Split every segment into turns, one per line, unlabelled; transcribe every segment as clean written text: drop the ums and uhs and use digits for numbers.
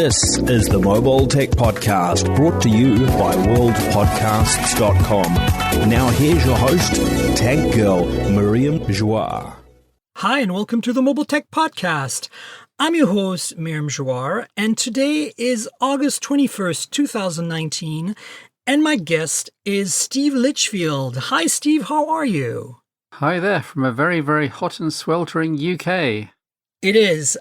This is the Mobile Tech Podcast, brought to you by worldpodcasts.com. Now here's your host, Tech Girl, Miriam Joire.
Hi, and welcome to the Mobile Tech Podcast. I'm your host, Miriam Joire, and today is August 21st, 2019, and my guest is Steve Litchfield. Hi, Steve, how are you?
Hi there, from a very, very hot and sweltering UK.
It is.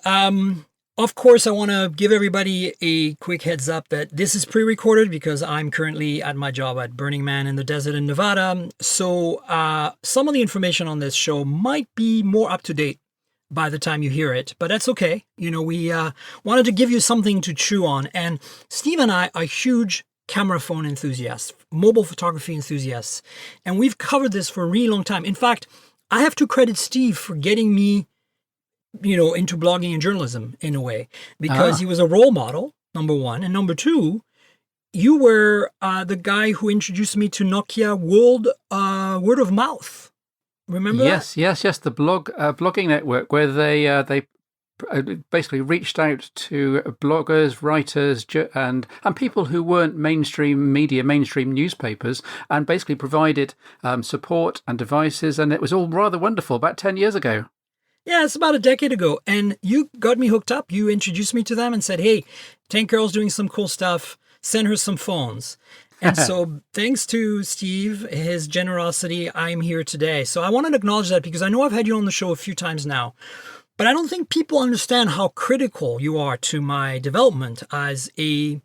Of course, I want to give everybody a quick heads up that this is pre-recorded because I'm currently at my job at Burning Man in the desert in Nevada. So some of the information on this show might be more up to date by the time you hear it, but that's okay. You know, we wanted to give you something to chew on. And Steve and I are huge cameraphone enthusiasts, mobile photography enthusiasts. And we've covered this for a really long time. In fact, I have to credit Steve for getting me into blogging and journalism in a way, because he was a role model, number one. And number two, you were the guy who introduced me to Nokia word of mouth. Remember that?
Yes. The blogging network where they basically reached out to bloggers, writers, and people who weren't mainstream media, mainstream newspapers, and basically provided support and devices. And it was all rather wonderful about 10 years ago.
Yeah, it's about a decade ago. And you got me hooked up. You introduced me to them and said, hey, Tank Girl's doing some cool stuff. Send her some phones. And so thanks to Steve, his generosity, I'm here today. So I wanted to acknowledge that because I know I've had you on the show a few times now, but I don't think people understand how critical you are to my development as a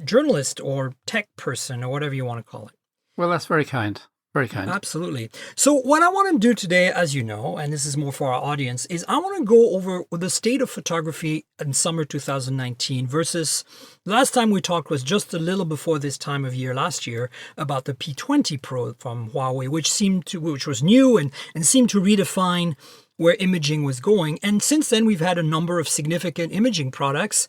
journalist or tech person or whatever you want to call it.
Well, that's very kind. Very kind.
Absolutely. So what I want to do today, as you know, and this is more for our audience, is I want to go over the state of photography in summer 2019 versus last time we talked was just a little before this time of year last year about the P30 Pro from Huawei, which was new and seemed to redefine where imaging was going. And since then, we've had a number of significant imaging products,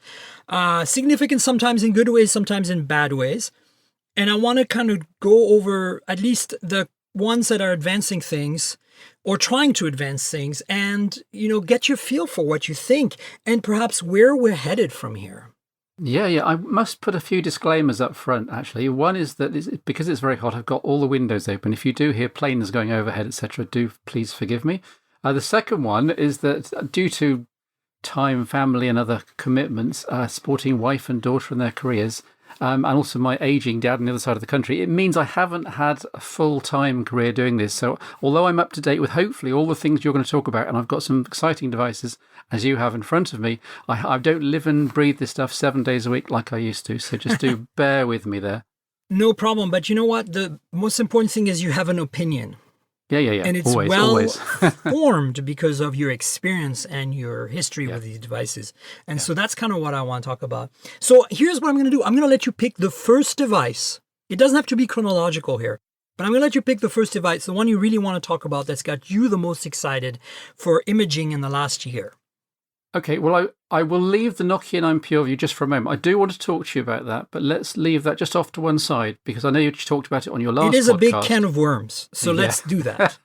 significant sometimes in good ways, sometimes in bad ways. And I want to kind of go over at least the ones that are advancing things or trying to advance things and, get your feel for what you think and perhaps where we're headed from here.
Yeah. I must put a few disclaimers up front, actually. One is that because it's very hot, I've got all the windows open. If you do hear planes going overhead, etc., do please forgive me. The second one is that due to time, family and other commitments, supporting wife and daughter in their careers, and also my aging dad on the other side of the country, it means I haven't had a full-time career doing this. So although I'm up to date with hopefully all the things you're going to talk about, and I've got some exciting devices, as you have in front of me, I don't live and breathe this stuff 7 days a week like I used to. So just do bear with me there.
No problem. But you know what? The most important thing is you have an opinion.
Yeah.
And it's
always.
formed because of your experience and your history with these devices. And so that's kind of what I want to talk about. So here's what I'm going to do. I'm going to let you pick the first device. It doesn't have to be chronological here, but I'm going to let you pick the first device, the one you really want to talk about that's got you the most excited for imaging in the last year. Okay,
well, I will leave the Nokia 9 PureView just for a moment. I do want to talk to you about that, but let's leave that just off to one side because I know you talked about it on your last podcast.
It is a big can of worms, so let's do that.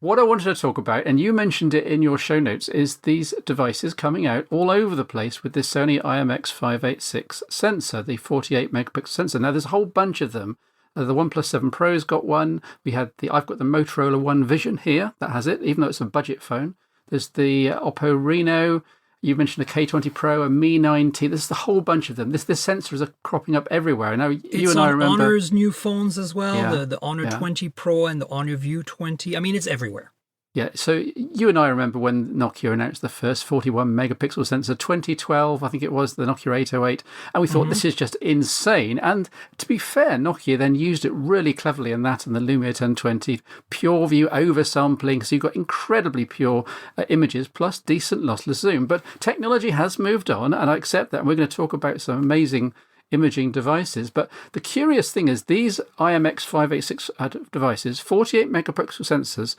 What I wanted to talk about, and you mentioned it in your show notes, is these devices coming out all over the place with this Sony IMX586 sensor, the 48 megapixel sensor. Now, there's a whole bunch of them. The OnePlus 7 Pro's got one. I've got the Motorola One Vision here that has it, even though it's a budget phone. There's the Oppo Reno. You mentioned a K20 Pro, a Mi 9T. There's a whole bunch of them. This sensors are cropping up everywhere. Now, you and I remember.
It's on Honor's new phones as well, the Honor 20 Pro and the Honor View 20. I mean, it's everywhere.
Yeah, so you and I remember when Nokia announced the first 41 megapixel sensor, 2012, I think it was, the Nokia 808, and we thought this is just insane. And to be fair, Nokia then used it really cleverly in that and the Lumia 1020, PureView oversampling, so you've got incredibly pure images plus decent lossless zoom. But technology has moved on, and I accept that, and we're going to talk about some amazing imaging devices. But the curious thing is these IMX586 devices, 48 megapixel sensors,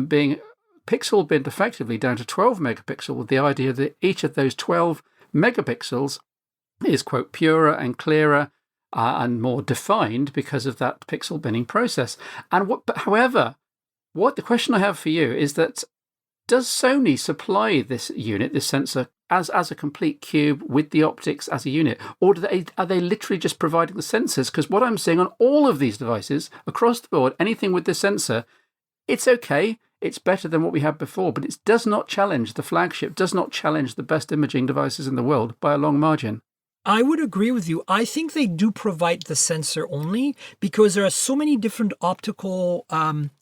being pixel binned effectively down to 12 megapixel, with the idea that each of those 12 megapixels is, quote, purer and clearer and more defined because of that pixel binning process. However, the question I have for you is that does Sony supply this unit, this sensor, as a complete cube with the optics as a unit? Or are they literally just providing the sensors? Because what I'm seeing on all of these devices, across the board, anything with this sensor, it's okay. It's better than what we had before, but it does not challenge the flagship, does not challenge the best imaging devices in the world by a long margin.
I would agree with you. I think they do provide the sensor only because there are so many different optical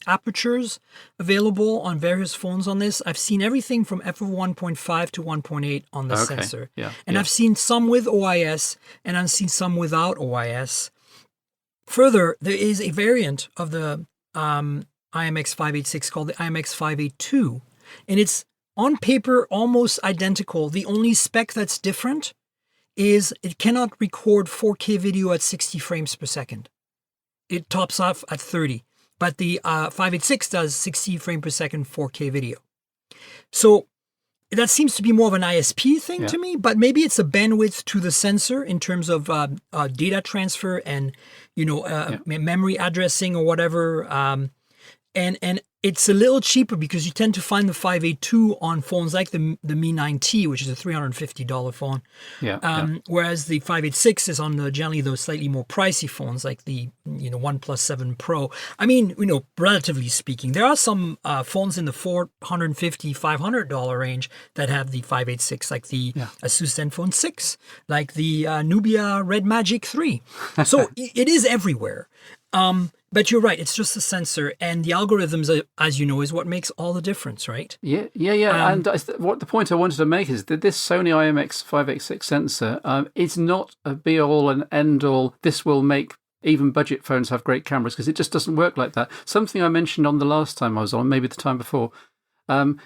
apertures available on various phones on this. I've seen everything from f1.5 to 1.8 on the sensor.
Yeah,
and I've seen some with OIS and I've seen some without OIS. Further, there is a variant of the IMX586 called the IMX582. And it's on paper almost identical. The only spec that's different is it cannot record 4K video at 60 frames per second. It tops off at 30. But the 586 does 60 frames per second 4K video. So that seems to be more of an ISP thing to me, but maybe it's a bandwidth to the sensor in terms of data transfer and, memory addressing or whatever. And it's a little cheaper because you tend to find the 582 on phones like the Mi 9T, which is a $350 phone. Whereas the 586 is on generally those slightly more pricey phones like the OnePlus 7 Pro. I mean, relatively speaking, there are some phones in the $450, $500 range that have the 586, like the Asus Zenfone 6, like the Nubia Red Magic 3. So it is everywhere. But you're right. It's just the sensor, and the algorithms, as you know, is what makes all the difference, right?
Yeah. And what the point I wanted to make is that this Sony IMX586 sensor is not a be-all and end-all. This will make even budget phones have great cameras, because it just doesn't work like that. Something I mentioned on the last time I was on, maybe the time before,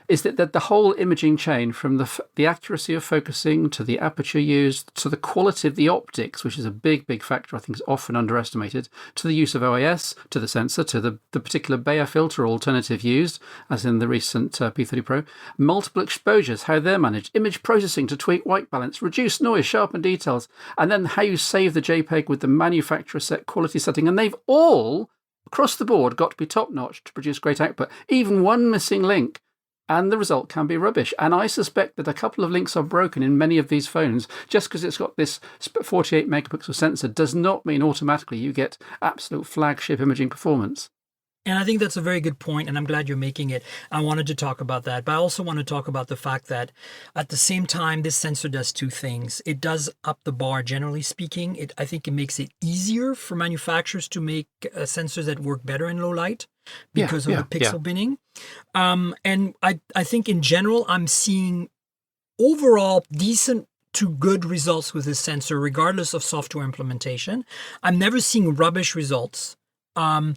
is that the whole imaging chain, from the accuracy of focusing to the aperture used to the quality of the optics, which is a big factor I think is often underestimated, to the use of OIS, to the sensor, to the particular Bayer filter alternative used, as in the recent P30 Pro, multiple exposures, how they're managed, image processing to tweak white balance, reduce noise, sharpen details, and then how you save the JPEG with the manufacturer set quality setting. And they've all, across the board, got to be top-notch to produce great output. Even one missing link, and the result can be rubbish. And I suspect that a couple of links are broken in many of these phones. Just because it's got this 48 megapixel sensor does not mean automatically you get absolute flagship imaging performance.
And I think that's a very good point, and I'm glad you're making it. I wanted to talk about that, but I also want to talk about the fact that at the same time, this sensor does two things. It does up the bar, generally speaking. I think it makes it easier for manufacturers to make sensors that work better in low light because of the pixel binning. And I think in general, I'm seeing overall decent to good results with this sensor, regardless of software implementation. I'm never seeing rubbish results. And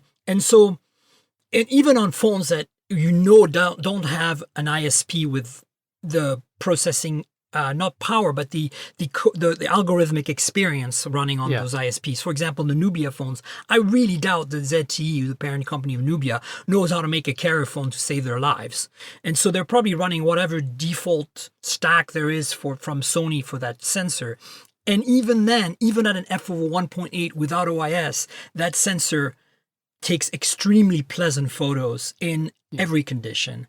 even on phones that don't have an ISP with the processing, not power, but the algorithmic experience running on those ISPs. For example, the Nubia phones, I really doubt that ZTE, the parent company of Nubia, knows how to make a Cameraphone to save their lives. And so they're probably running whatever default stack there is from Sony for that sensor. And even then, even at an f/1.8 without OIS, that sensor takes extremely pleasant photos in every condition,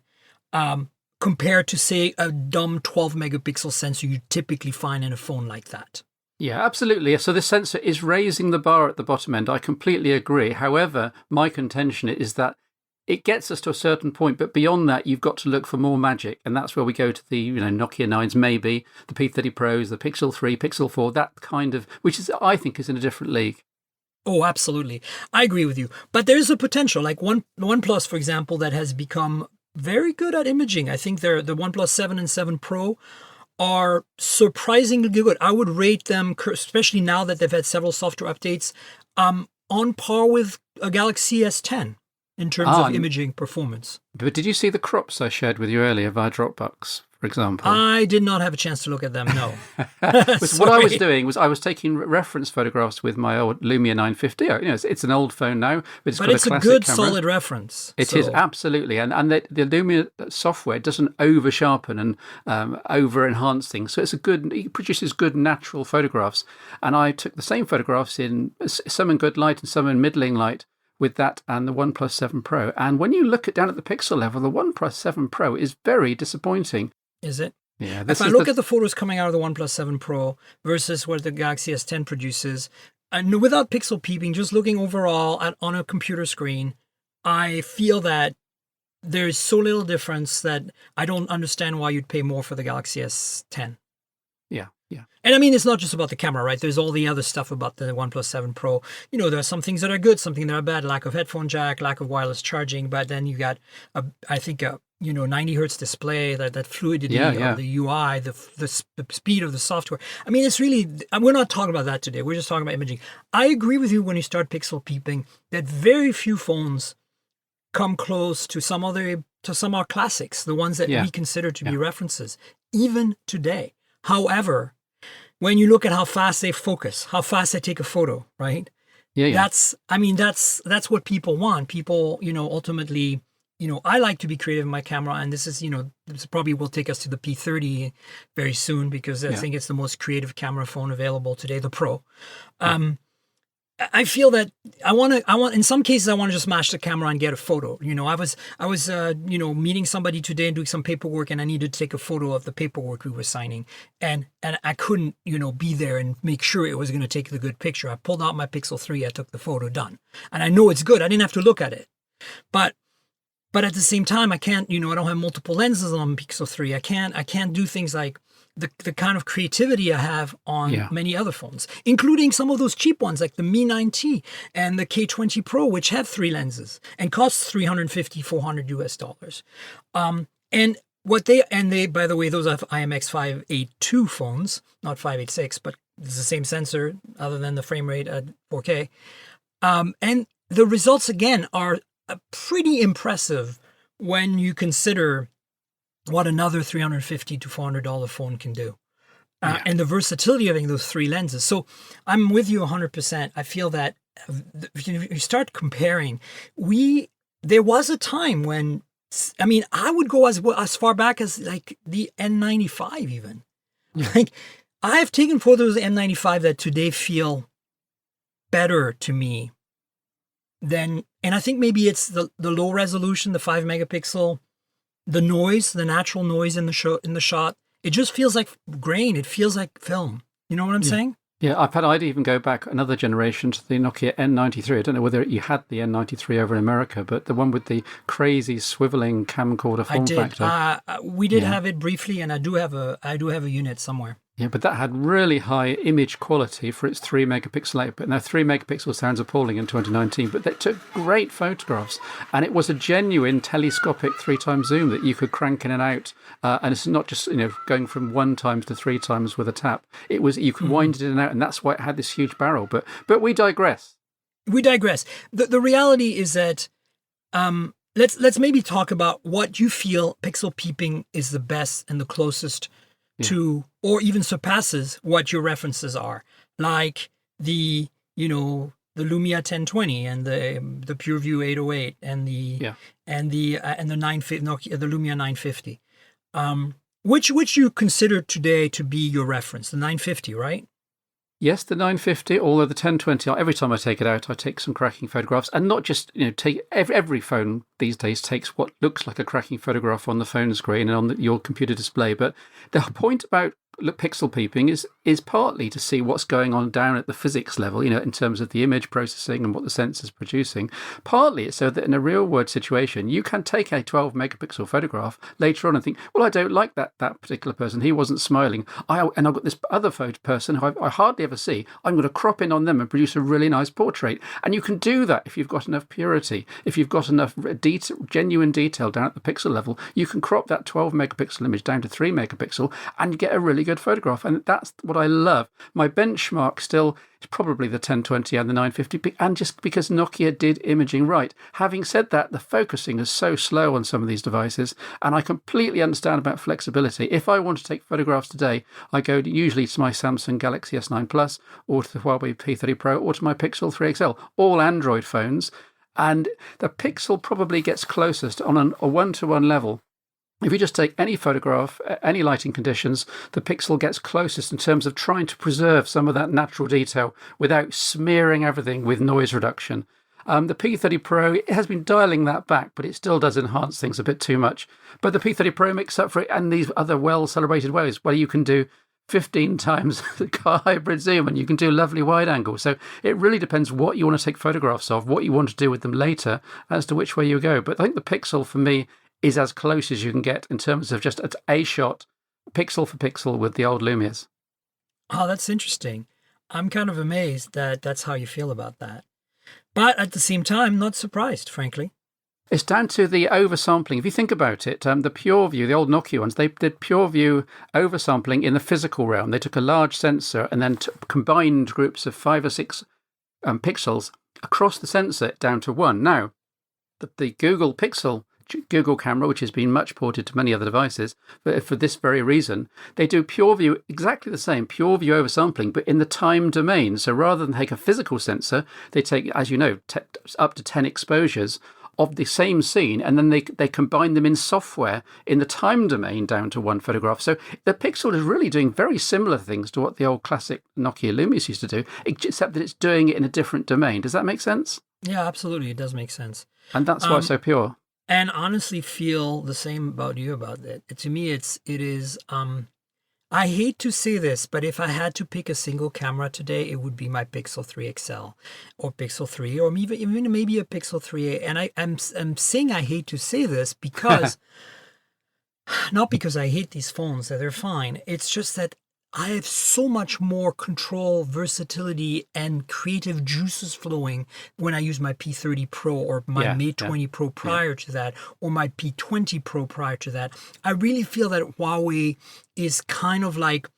compared to, say, a dumb 12 megapixel sensor you typically find in a phone like that.
Yeah, absolutely. So this sensor is raising the bar at the bottom end. I completely agree. However, my contention is that it gets us to a certain point, but beyond that, you've got to look for more magic. And that's where we go to the Nokia 9s, maybe, the P30 Pros, the Pixel 3, Pixel 4, that kind of, which is, I think, is in a different league.
Oh, absolutely. I agree with you. But there's a potential, like OnePlus, for example, that has become very good at imaging. I think the OnePlus 7 and 7 Pro are surprisingly good. I would rate them, especially now that they've had several software updates, on par with a Galaxy S10 in terms of imaging performance.
But did you see the crops I shared with you earlier via Dropbox, for example?
I did not have a chance to look at them, no.
What I was doing was I was taking reference photographs with my old Lumia 950. It's an old phone now, but it's got a classic
good,
camera.
Solid reference.
It is, absolutely. And the Lumia software doesn't over-sharpen and over-enhance things. So it produces good natural photographs. And I took the same photographs in some in good light and some in middling light, with that and the OnePlus 7 Pro. And when you look down at the pixel level, the OnePlus 7 Pro is very disappointing.
Is it?
Yeah,
If I look at the photos coming out of the OnePlus 7 Pro versus what the Galaxy S10 produces, and without pixel peeping, just looking overall on a computer screen, I feel that there's so little difference that I don't understand why you'd pay more for the Galaxy S10.
Yeah, yeah.
And I mean, it's not just about the camera, right? There's all the other stuff about the OnePlus 7 Pro. You know, there are some things that are good, something that are bad, lack of headphone jack, lack of wireless charging, but then you got, I think, 90 hertz display, that fluidity of the UI, the speed of the software. I mean, it's really, we're not talking about that today. We're just talking about imaging. I agree with you when you start pixel peeping that very few phones come close to some of our classics, the ones that we consider to be references, even today. However, when you look at how fast they focus, how fast they take a photo, right?
Yeah.
That's what people want. People, ultimately, I like to be creative in my camera, and this is, this probably will take us to the P30 very soon because I think it's the most creative camera phone available today, the Pro. I feel that I want in some cases I want to just smash the camera and get a photo. I was meeting somebody today and doing some paperwork, and I needed to take a photo of the paperwork we were signing, and I couldn't be there and make sure it was going to take the good picture. I pulled out my Pixel 3, I took the photo, done, and I know it's good. I didn't have to look at it, but at the same time I can't. I don't have multiple lenses on Pixel 3. I can't do things like the kind of creativity I have on many other phones, including some of those cheap ones like the Mi 9T and the K20 Pro, which have 3 lenses and cost $350-400 US. And they, by the way, those are IMX 582 phones, not 586, but it's the same sensor other than the frame rate at 4K. And the results again are pretty impressive when you consider what another $350 to $400 phone can do. And the versatility of having those 3 lenses. So I'm with you 100%. I feel that if you start comparing, there was a time when, I would go as far back as like the N95 even. Like I've taken photos of the N95 that today feel better to me than, and I think maybe it's the low resolution, the 5 megapixel, the noise, the natural noise in the shot. It just feels like grain. It feels like film. You know what I'm saying?
Yeah, I'd even go back another generation to the Nokia N93. I don't know whether you had the N93 over in America, but the one with the crazy swiveling camcorder form factor.
We did have it briefly, and I do have a unit somewhere.
Yeah, but that had really high image quality for its 3 megapixel output. Now, 3 megapixels sounds appalling in 2019, but they took great photographs. And it was a genuine telescopic 3-time zoom that you could crank in and out. And it's not just, going from 1 times to 3 times with a tap. It was, you could wind it in and out, and that's why it had this huge barrel. But we digress.
We digress. The reality is that let's maybe talk about what you feel pixel peeping is the best and the closest to, or even surpasses what your references are, like the Lumia 1020 and the PureView 808 and the 950 Nokia, the Lumia 950. Which you consider today to be your reference, the 950, right?
Yes, the 950, although the 1020, every time I take it out, I take some cracking photographs. And not just, take every phone these days takes what looks like a cracking photograph on the phone screen and on your computer display. But the point about pixel peeping is partly to see what's going on down at the physics level, in terms of the image processing and what the sensor's producing. Partly it's so that in a real world situation, you can take a 12 megapixel photograph later on and think, well, I don't like that particular person. He wasn't smiling. And I've got this other photo person who I hardly ever see. I'm going to crop in on them and produce a really nice portrait. And you can do that if you've got enough purity, if you've got enough genuine detail down at the pixel level. You can crop that 12 megapixel image down to 3 megapixel and you get a really good photograph. And that's what I love. My benchmark still is probably the 1020 and the 950, and just because Nokia did imaging right. Having said that, the focusing is so slow on some of these devices, and I completely understand about flexibility. If I want to take photographs today, I go usually to my Samsung Galaxy S9 Plus or to the Huawei P30 Pro or to my Pixel 3 XL, all Android phones, and the Pixel probably gets closest on a one-to-one level. If you just take any photograph, any lighting conditions, the Pixel gets closest in terms of trying to preserve some of that natural detail without smearing everything with noise reduction. The P30 Pro, it has been dialing that back, but it still does enhance things a bit too much. But the P30 Pro makes up for it, and these other well-celebrated ways where you can do 15 times the car hybrid zoom and you can do lovely wide angle. So it really depends what you want to take photographs of, what you want to do with them later, as to which way you go. But I think the Pixel for me is as close as you can get in terms of just a shot, pixel for pixel with the old Lumias.
Oh, that's interesting. I'm kind of amazed that that's how you feel about that. But at the same time, not surprised, frankly.
It's down to the oversampling. If you think about it, the PureView, the old Nokia ones, they did PureView oversampling in the physical realm. They took a large sensor and then combined groups of 5 or 6 pixels across the sensor down to 1. Now, the Google Pixel, Google camera, which has been much ported to many other devices, but for this very reason, they do PureView exactly the same, PureView oversampling, but in the time domain. So rather than take a physical sensor, they take, as you know, up to 10 exposures of the same scene, and then they combine them in software in the time domain down to 1 photograph. So the Pixel is really doing very similar things to what the old classic Nokia Lumias used to do, except that it's doing it in a different domain. Does that make sense?
Yeah, absolutely. It does make sense.
And that's why it's so pure.
And honestly feel the same about you about it. To me, it is, I hate to say this, but if I had to pick a single camera today, it would be my Pixel 3 XL or Pixel 3 or even maybe a Pixel 3a. And I'm saying I hate to say this because, not because I hate these phones, that they're fine. It's just that I have so much more control, versatility, and creative juices flowing when I use my P30 Pro or my Mate 20 Pro prior to that, or my P20 Pro prior to that. I really feel that Huawei is kind of like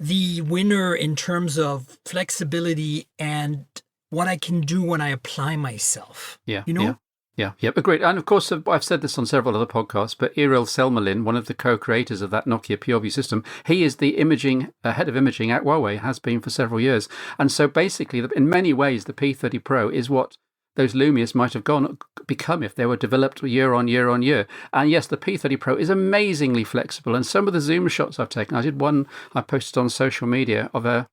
the winner in terms of flexibility and what I can do when I apply myself.
Yeah.
You know?
Yeah, agreed. And of course, I've said this on several other podcasts, but Iril Selmerlin, one of the co-creators of that Nokia PureView system, he is the head of imaging at Huawei, has been for several years. And so basically, in many ways, the P30 Pro is what those Lumias might have become if they were developed year on year on year. And yes, the P30 Pro is amazingly flexible. And some of the zoom shots I've taken, I did one I posted on social media of an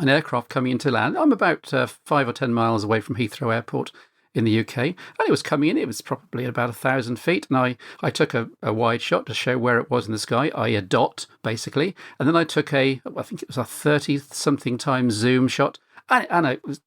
aircraft coming into land. I'm about 5 or 10 miles away from Heathrow Airport in the UK, and it was coming in. It was probably about 1,000 feet, and I took a wide shot to show where it was in the sky, i.e. a dot, basically, and then I took I think it was a 30-something times zoom shot, and it was,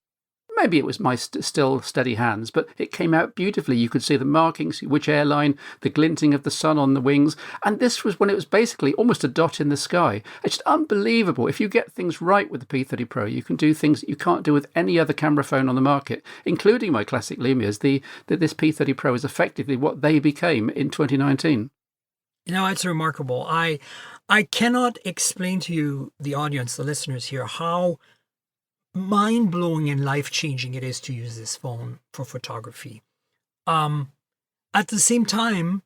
maybe it was my still steady hands, but it came out beautifully. You could see the markings, which airline, the glinting of the sun on the wings. And this was when it was basically almost a dot in the sky. It's just unbelievable. If you get things right with the P30 Pro, you can do things that you can't do with any other camera phone on the market, including my classic Lumias. This P30 Pro is effectively what they became in 2019.
You know, it's remarkable. I cannot explain to you, the audience, the listeners here, how mind-blowing and life-changing it is to use this phone for photography. At the same time,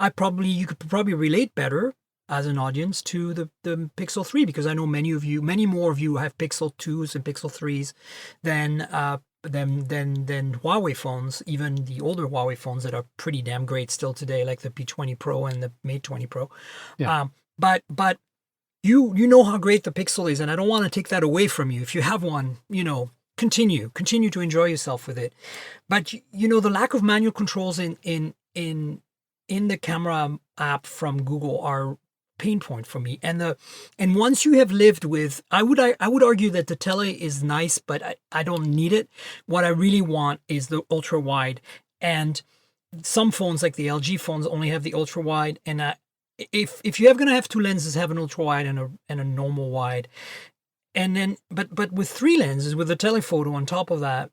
you could probably relate better as an audience to the Pixel 3, because I know many more of you have Pixel 2s and Pixel 3s than Huawei phones, even the older Huawei phones that are pretty damn great still today, like the P20 Pro and the Mate 20 Pro.
Yeah.
But you know how great the Pixel is, and I don't want to take that away from you. If you have one, continue to enjoy yourself with it. But the lack of manual controls in the camera app from Google are pain point for me. And once you have lived with, I would argue that the tele is nice, but I don't need it. What I really want is the ultra wide, and some phones like the LG phones only have the ultra wide, and if you're going to have 2 lenses, have an ultra wide and a normal wide, and then but with 3 lenses with a telephoto on top of that,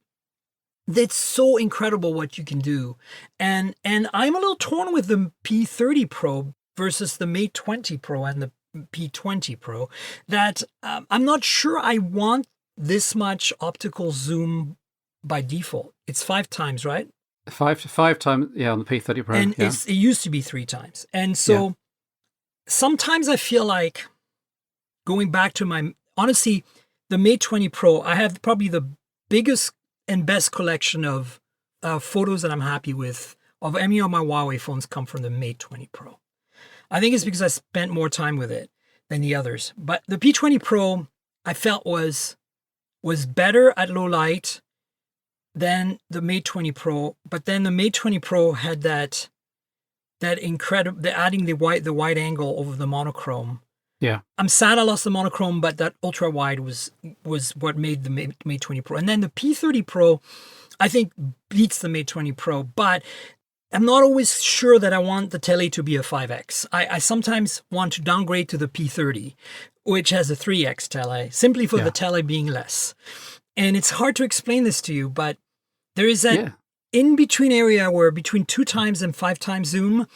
that's so incredible what you can do. And I'm a little torn with the P30 Pro versus the Mate 20 Pro and the P20 Pro. That I'm not sure I want this much optical zoom by default. It's 5 times, right?
5 times, yeah, on the P30 Pro.
And it used to be 3 times, and so. Yeah. Sometimes I feel like going back to honestly, the Mate 20 Pro, I have probably the biggest and best collection of photos that I'm happy with of any of my Huawei phones come from the Mate 20 Pro. I think it's because I spent more time with it than the others. But the P20 Pro, I felt was better at low light, than the Mate 20 Pro. But then the Mate 20 Pro had that incredible, adding the wide angle over the monochrome.
Yeah.
I'm sad I lost the monochrome, but that ultra wide was what made the Mate 20 Pro. And then the P30 Pro, I think, beats the Mate 20 Pro, but I'm not always sure that I want the tele to be a 5x. I sometimes want to downgrade to the P30, which has a 3x tele, simply for the tele being less. And it's hard to explain this to you, but there is that in-between area where between 2 times and 5 times zoom,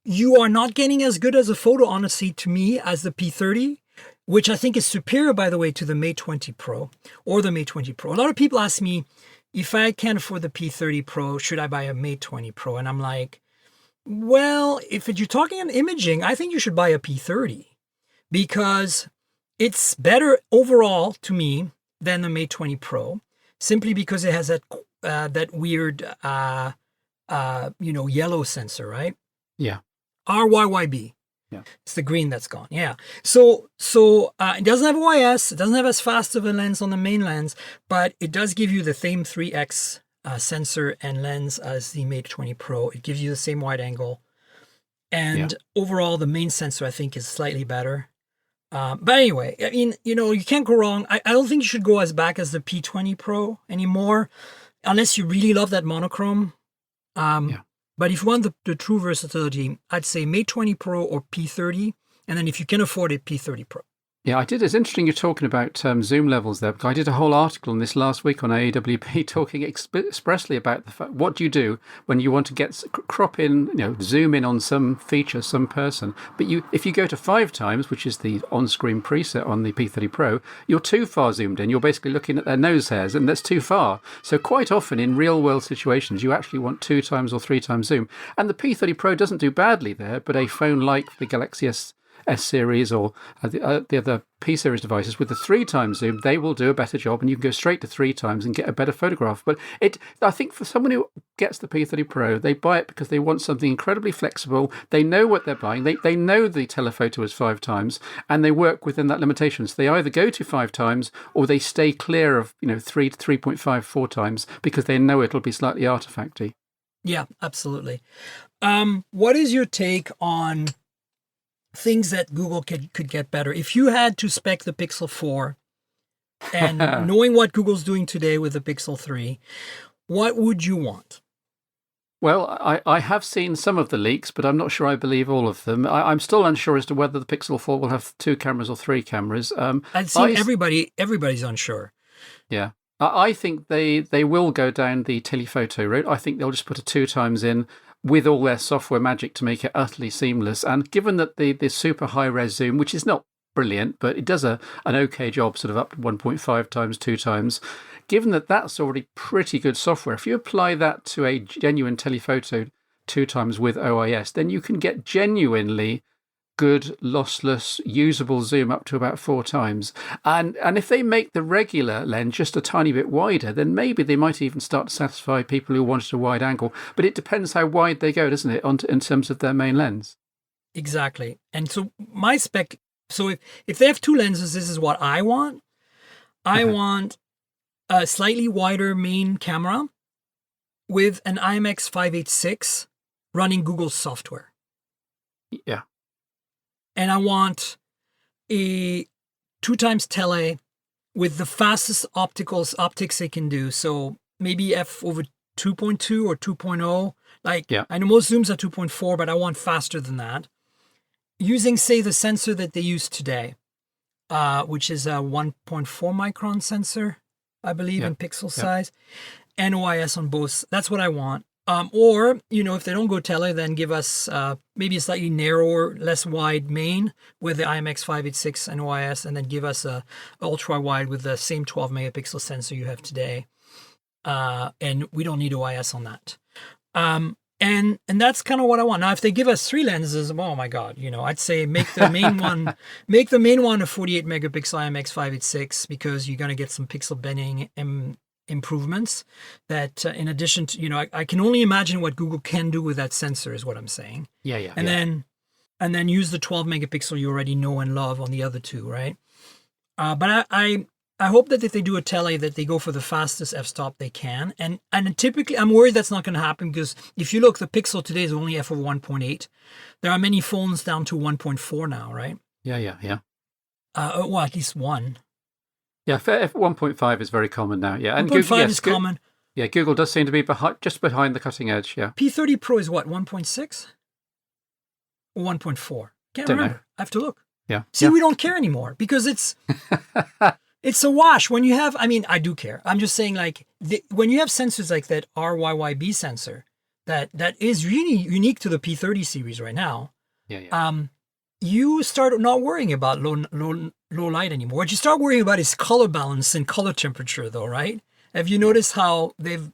you are not getting as good as a photo, honestly, to me, as the P30, which I think is superior, by the way, to the Mate 20 Pro or the Mate 20 Pro. A lot of people ask me, if I can't afford the P30 Pro, should I buy a Mate 20 Pro? And I'm like, well, if you're talking on imaging, I think you should buy a P30 because it's better overall to me than the Mate 20 Pro, simply because it has that weird, yellow sensor, right?
Yeah.
RYYB.
Yeah.
It's the green that's gone. Yeah. So it doesn't have OIS. It doesn't have as fast of a lens on the main lens, but it does give you the same 3x sensor and lens as the Mate 20 Pro. It gives you the same wide angle. And overall, the main sensor, I think, is slightly better. But anyway, I mean, you can't go wrong. I don't think you should go as back as the P20 Pro anymore, unless you really love that monochrome. But if you want the true versatility, I'd say Mate 20 Pro or P30. And then if you can afford it, P30 Pro.
Yeah, I did. It's interesting you're talking about zoom levels there, because I did a whole article on this last week on AWP talking expressly about the fact, what do you do when you want to get crop in, zoom in on some feature, some person, but if you go to 5 times, which is the on-screen preset on the P30 Pro, you're too far zoomed in. You're basically looking at their nose hairs, and that's too far. So quite often in real-world situations, you actually want 2 times or 3 times zoom. And the P30 Pro doesn't do badly there, but a phone like the Galaxy S series or the other P series devices with the 3 times zoom, they will do a better job, and you can go straight to 3 times and get a better photograph. But I think for someone who gets the P30 Pro, they buy it because they want something incredibly flexible. They know what they're buying. They know the telephoto is 5 times, and they work within that limitation. So they either go to 5 times or they stay clear of 3 to 3.5, 4 times, because they know it'll be slightly artifacty.
Yeah, absolutely. What is your take on things that Google could get better? If you had to spec the Pixel 4 and knowing what Google's doing today with the Pixel 3, what would you want?
Well, I have seen some of the leaks, but I'm not sure I believe all of them. I'm still unsure as to whether the Pixel 4 will have 2 cameras or 3 cameras.
I've seen everybody's unsure.
Yeah. I think they will go down the telephoto route. I think they'll just put a 2 times in with all their software magic to make it utterly seamless. And given that the super high-res zoom, which is not brilliant, but it does an okay job, sort of up to 1.5 times, 2 times, given that that's already pretty good software, if you apply that to a genuine telephoto 2 times with OIS, then you can get genuinely good, lossless, usable zoom up to about 4 times. And if they make the regular lens just a tiny bit wider, then maybe they might even start to satisfy people who wanted a wide angle. But it depends how wide they go, doesn't it, in terms of their main lens?
Exactly. And so my spec, so if they have 2 lenses, this is what I want. I want a slightly wider main camera with an IMX586 running Google's software.
Yeah.
And I want a 2 times tele with the fastest optics they can do. So maybe f over 2.2 or 2.0. I know most zooms are 2.4, but I want faster than that. Using, say, the sensor that they use today, which is a 1.4 micron sensor, I believe, in pixel size, and OIS on both. That's what I want. Or, if they don't go tele, then give us maybe a slightly narrower, less wide main with the IMX586 and OIS, and then give us a ultra wide with the same 12 megapixel sensor you have today. And we don't need OIS on that. And that's kind of what I want. Now, if they give us 3 lenses, oh my God, I'd say make the main one a 48 megapixel IMX586, because you're going to get some pixel bending improvements that in addition to, I can only imagine what Google can do with that sensor is what I'm saying.
Yeah.
And then use the 12 megapixel you already know and love on the other 2, right? But I I hope that if they do a tele, that they go for the fastest f-stop they can. And typically, I'm worried that's not going to happen because if you look, the Pixel today is only f of 1.8. There are many phones down to 1.4 now, right?
Yeah.
Well, at least one.
Yeah, F 1.5 is very common now. Yeah, and
1.5
Google, yes,
is common.
Yeah, Google does seem to be just behind the cutting edge. Yeah.
P30 Pro is what, 1.6 or 1.4? Can't
Don't
remember.
know.
I have to look.
Yeah.
See, we don't care anymore because it's a wash. When you have, I mean, I do care. I'm just saying, like, when you have sensors like that RYYB sensor that is really unique to the P30 series right now.
Yeah.
You start not worrying about low light anymore. What you start worrying about is color balance and color temperature, though, right? Have you noticed how they've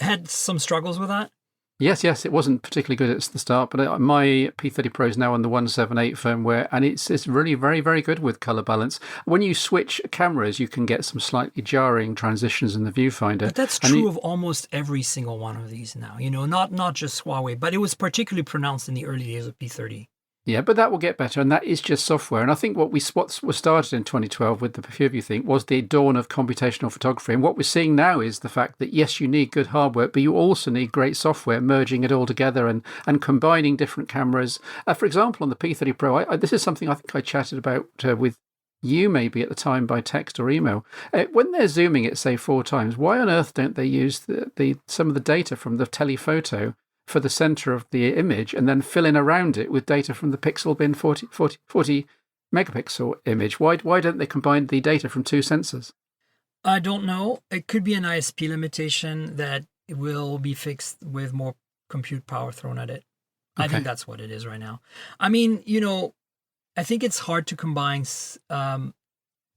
had some struggles with that?
Yes, it wasn't particularly good at the start, but my P30 Pro is now on the 178 firmware, and it's really very, very good with color balance. When you switch cameras, you can get some slightly jarring transitions in the viewfinder.
But that's true of almost every single one of these now. You know, not just Huawei, but it was particularly pronounced in the early days of P30.
Yeah, but that will get better, and that is just software. And I think what was started in 2012 with the PureView thing was the dawn of computational photography. And what we're seeing now is the fact that, yes, you need good hardware, but you also need great software, merging it all together and combining different cameras. For example, on the P30 Pro, this is something I think I chatted about with you maybe at the time by text or email. When they're zooming it, say, 4 times, why on earth don't they use some of the data from the telephoto for the center of the image and then fill in around it with data from the Pixel Bin 40 megapixel image? Why don't they combine the data from 2 sensors?
I don't know. It could be an ISP limitation that will be fixed with more compute power thrown at it. Okay. I think that's what it is right now. I mean, you know, I think it's hard to combine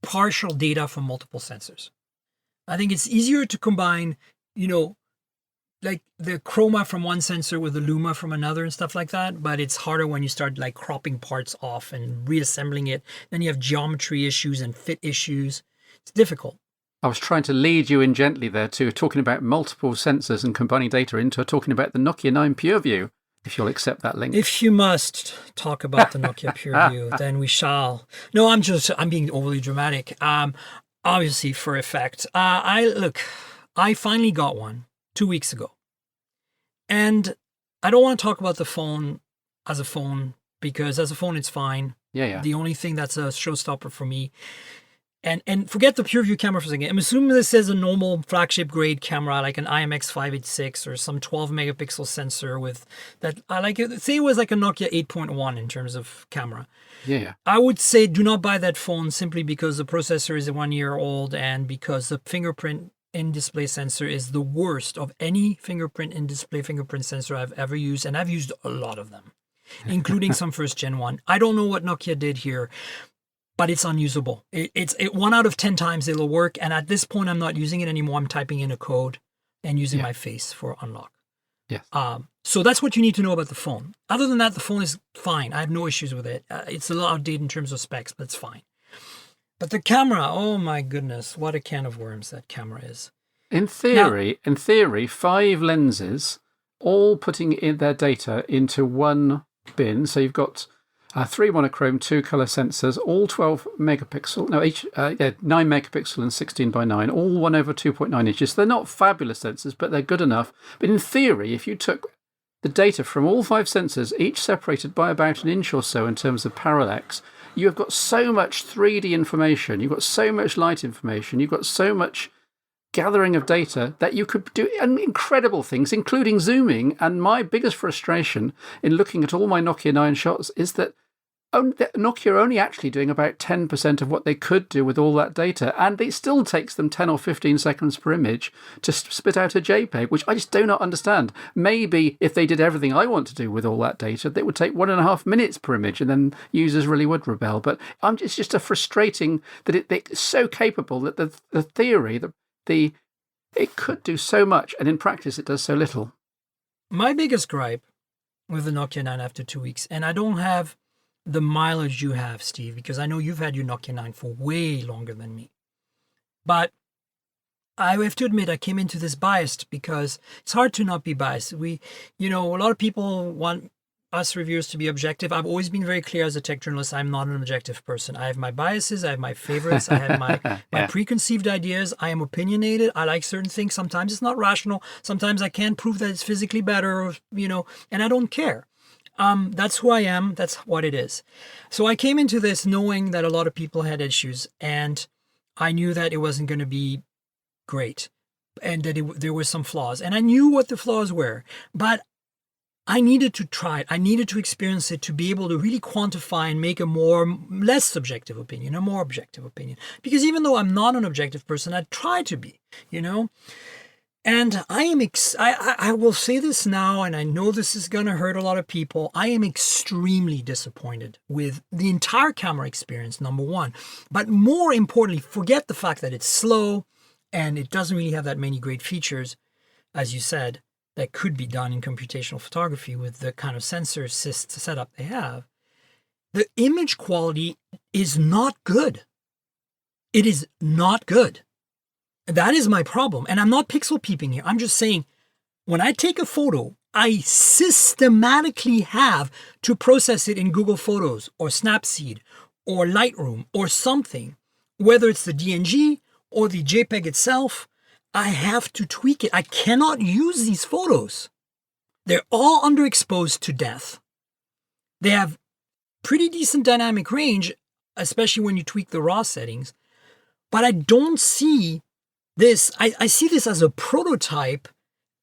partial data from multiple sensors. I think it's easier to combine, you know, like the chroma from one sensor with the luma from another and stuff like that, but it's harder when you start like cropping parts off and reassembling it. Then you have geometry issues and fit issues. It's difficult.
I was trying to lead you in gently there to talking about multiple sensors and combining data into talking about the Nokia 9 PureView, if you'll accept that link.
If you must talk about the Nokia PureView, then we shall. No, I'm being overly dramatic. Obviously for effect. I finally got one 2 weeks ago. And I don't want to talk about the phone as a phone because as a phone, it's fine.
Yeah.
The only thing that's a showstopper for me. And forget the PureView camera for a second. I'm assuming this is a normal flagship grade camera, like an IMX586 or some 12 megapixel sensor with that. I like it. Say it was like a Nokia 8.1 in terms of camera.
Yeah.
I would say do not buy that phone simply because the processor is 1 year old and because the fingerprint in-display sensor is the worst of any fingerprint in-display fingerprint sensor I've ever used, and I've used a lot of them, including some first gen one. I don't know what Nokia did here, but it's unusable. It's 1 out of 10 times it'll work, and at this point I'm not using it anymore. I'm typing in a code and using my face for unlock.
Yes.
So that's what you need to know about the phone. Other than that, the phone is fine. I have no issues with it. It's a little outdated in terms of specs, but it's fine. But the camera, oh my goodness, what a can of worms that camera is.
In theory, 5 lenses, all putting in their data into one bin. So you've got 3 monochrome, 2 color sensors, all 12 megapixel. No, 9 megapixel and 16 by 9, all 1/2.9 inches. They're not fabulous sensors, but they're good enough. But in theory, if you took the data from all 5 sensors, each separated by about 1 inch or so in terms of parallax, you have got so much 3D information, you've got so much light information, you've got so much gathering of data that you could do incredible things, including zooming. And my biggest frustration in looking at all my Nokia 9 shots is that Nokia are only actually doing about 10% of what they could do with all that data, and it still takes them 10 or 15 seconds per image to spit out a JPEG, which I just do not understand. Maybe if they did everything I want to do with all that data, it would take 1.5 minutes per image, and then users really would rebel. But it's just a frustrating that it's so capable that the theory, it could do so much, and in practice it does so little.
My biggest gripe with the Nokia 9 after 2 weeks, and I don't have the mileage you have, Steve, because I know you've had your Nokia 9 for way longer than me. But I have to admit, I came into this biased because it's hard to not be biased. A lot of people want us reviewers to be objective. I've always been very clear as a tech journalist, I'm not an objective person. I have my biases, I have my favorites, I have my preconceived ideas. I am opinionated. I like certain things. Sometimes it's not rational. Sometimes I can't prove that it's physically better, or, and I don't care. That's who I am. That's what it is. So I came into this knowing that a lot of people had issues, and I knew that it wasn't going to be great, and that there were some flaws, and I knew what the flaws were, but I needed to try it. I needed to experience it to be able to really quantify and make a less subjective opinion, a more objective opinion. Because even though I'm not an objective person, I try to be, And I will say this now, and I know this is going to hurt a lot of people. I am extremely disappointed with the entire camera experience, number one. But more importantly, forget the fact that it's slow and it doesn't really have that many great features, as you said, that could be done in computational photography with the kind of sensor setup they have. The image quality is not good. It is not good. That is my problem. And I'm not pixel peeping here. I'm just saying, when I take a photo, I systematically have to process it in Google Photos or Snapseed or Lightroom or something, whether it's the DNG or the JPEG itself. I have to tweak it. I cannot use these photos. They're all underexposed to death. They have pretty decent dynamic range, especially when you tweak the raw settings. But I don't see this. I see this as a prototype,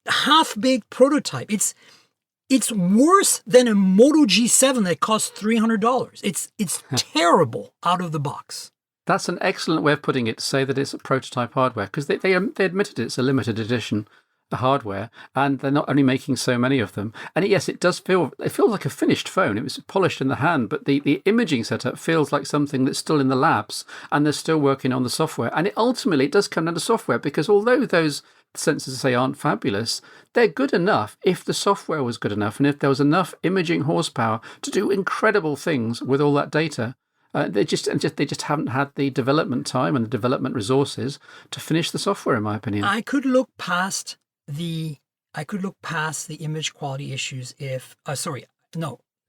half-baked prototype. It's worse than a Moto G7 that costs $300. It's terrible out of the box.
That's an excellent way of putting it, to say that it's a prototype hardware, because they admitted it's a limited edition hardware, and they're not only making so many of them. And yes, it feels like a finished phone. It was polished in the hand, but the imaging setup feels like something that's still in the labs, and they're still working on the software. And it does come down to software, because although those sensors, say, aren't fabulous, they're good enough if the software was good enough, and if there was enough imaging horsepower to do incredible things with all that data. They just haven't had the development time and the development resources to finish the software, in my opinion.
I could look past the image quality issues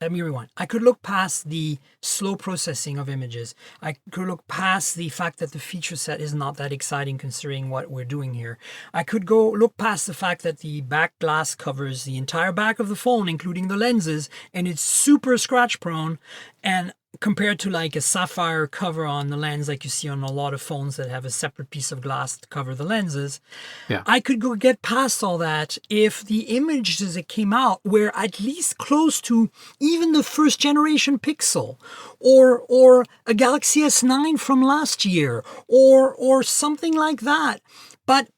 let me rewind. I could look past the slow processing of images. I could look past the fact that the feature set is not that exciting considering what we're doing here. I could look past the fact that the back glass covers the entire back of the phone, including the lenses, and it's super scratch prone, and compared to like a sapphire cover on the lens like you see on a lot of phones that have a separate piece of glass to cover the lenses. Yeah. I could go get past all that if the images that came out were at least close to even the first generation Pixel or a Galaxy S9 from last year or something like that. But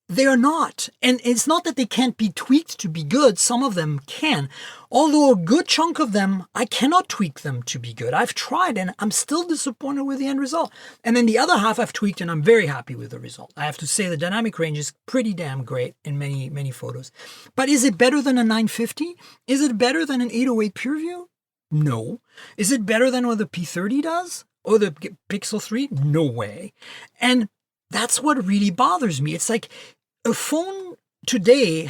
they're not. And it's not that they can't be tweaked to be good. Some of them can. Although a good chunk of them, I cannot tweak them to be good. I've tried and I'm still disappointed with the end result. And then the other half I've tweaked and I'm very happy with the result. I have to say the dynamic range is pretty damn great in many, many photos. But is it better than a 950? Is it better than an 808 PureView? No. Is it better than what the P30 does? Or the Pixel 3? No way. And that's what really bothers me. It's like a phone today,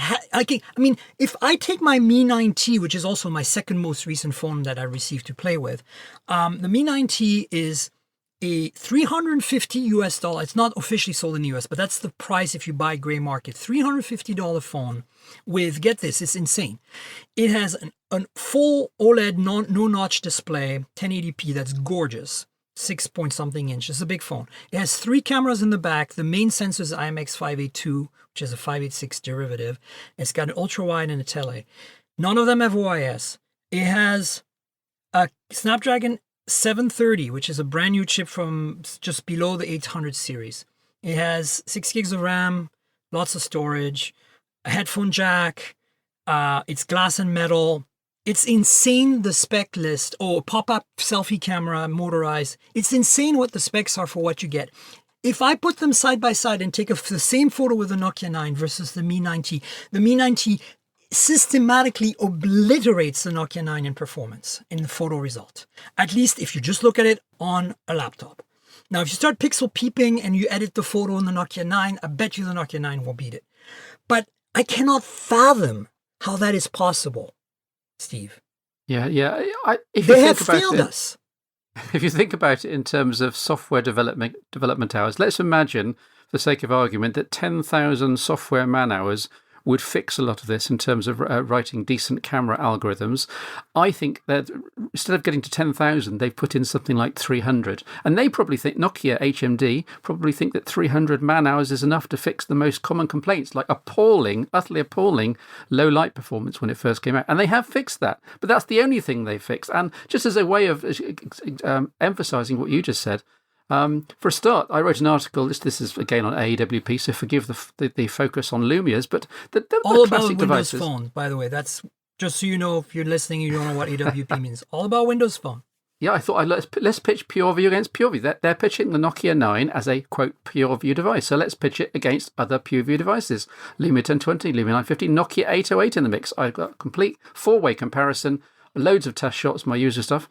if I take my Mi 9T, which is also my second most recent phone that I received to play with, the Mi 9T is a $350 US. It's not officially sold in the US, but that's the price if you buy gray market. $350 phone with, get this, it's insane. It has a full OLED no-notch display, 1080p, that's gorgeous. 6-point-something inch. It's a big phone. It has 3 cameras in the back. The main sensor is IMX582, which is a 586 derivative. It's got an ultra wide and a tele. None of them have OIS. It has a Snapdragon 730, which is a brand new chip from just below the 800 series. It has 6 gigs of RAM, lots of storage, a headphone jack. It's glass and metal. It's insane, the spec list. Oh, pop-up selfie camera, motorized. It's insane what the specs are for what you get. If I put them side by side and take the same photo with the Nokia 9 versus the Mi 9T, the Mi 9T systematically obliterates the Nokia 9 in performance in the photo result. At least if you just look at it on a laptop. Now, if you start pixel peeping and you edit the photo in the Nokia 9, I bet you the Nokia 9 will beat it. But I cannot fathom how that is possible, Steve.
Yeah, yeah. If you
They have
think about
failed
it,
us.
if you think about it in terms of software development hours, let's imagine, for the sake of argument, that 10,000 software man hours would fix a lot of this in terms of writing decent camera algorithms. I think that instead of getting to 10,000, they've put in something like 300. And they probably think, Nokia HMD probably think that 300 man hours is enough to fix the most common complaints, like utterly appalling low light performance when it first came out. And they have fixed that. But that's the only thing they fixed. And just as a way of emphasizing what you just said, for a start, I wrote an article. This is again on AEWP, so forgive the focus on Lumias, but the
All
classic
about Windows
devices.
Phone, by the way. That's just so you know, if you're listening, you don't know what AWP means. All about Windows Phone.
Yeah, I thought let's pitch PureView against PureView. They're pitching the Nokia 9 as a quote PureView device, so let's pitch it against other PureView devices. Lumia 1020, Lumia 950, Nokia 808 in the mix. I've got a complete four-way comparison, loads of test shots, my user stuff.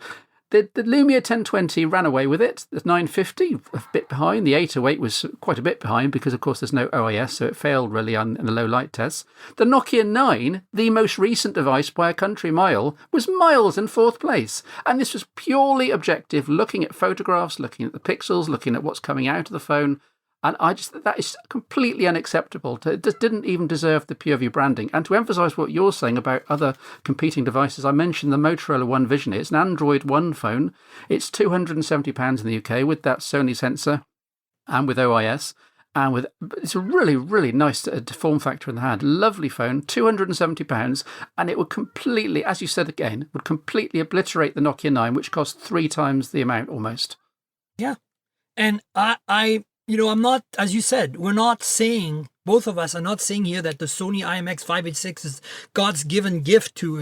The Lumia 1020 ran away with it. The 950, a bit behind. The 808 was quite a bit behind because, of course, there's no OIS, so it failed really in the low light tests. The Nokia 9, the most recent device by a country mile, was miles in fourth place. And this was purely objective, looking at photographs, looking at the pixels, looking at what's coming out of the phone. And that is completely unacceptable. It just didn't even deserve the PureView branding. And to emphasise what you're saying about other competing devices, I mentioned the Motorola One Vision. It's an Android One phone. It's £270 in the UK with that Sony sensor and with OIS. And it's a really, really nice form factor in the hand. Lovely phone, £270. And it would completely, as you said again, would completely obliterate the Nokia 9, which cost 3 times the amount almost.
Yeah. And I'm not, as you said, we're not saying, both of us are not saying here that the Sony IMX586 is God's given gift to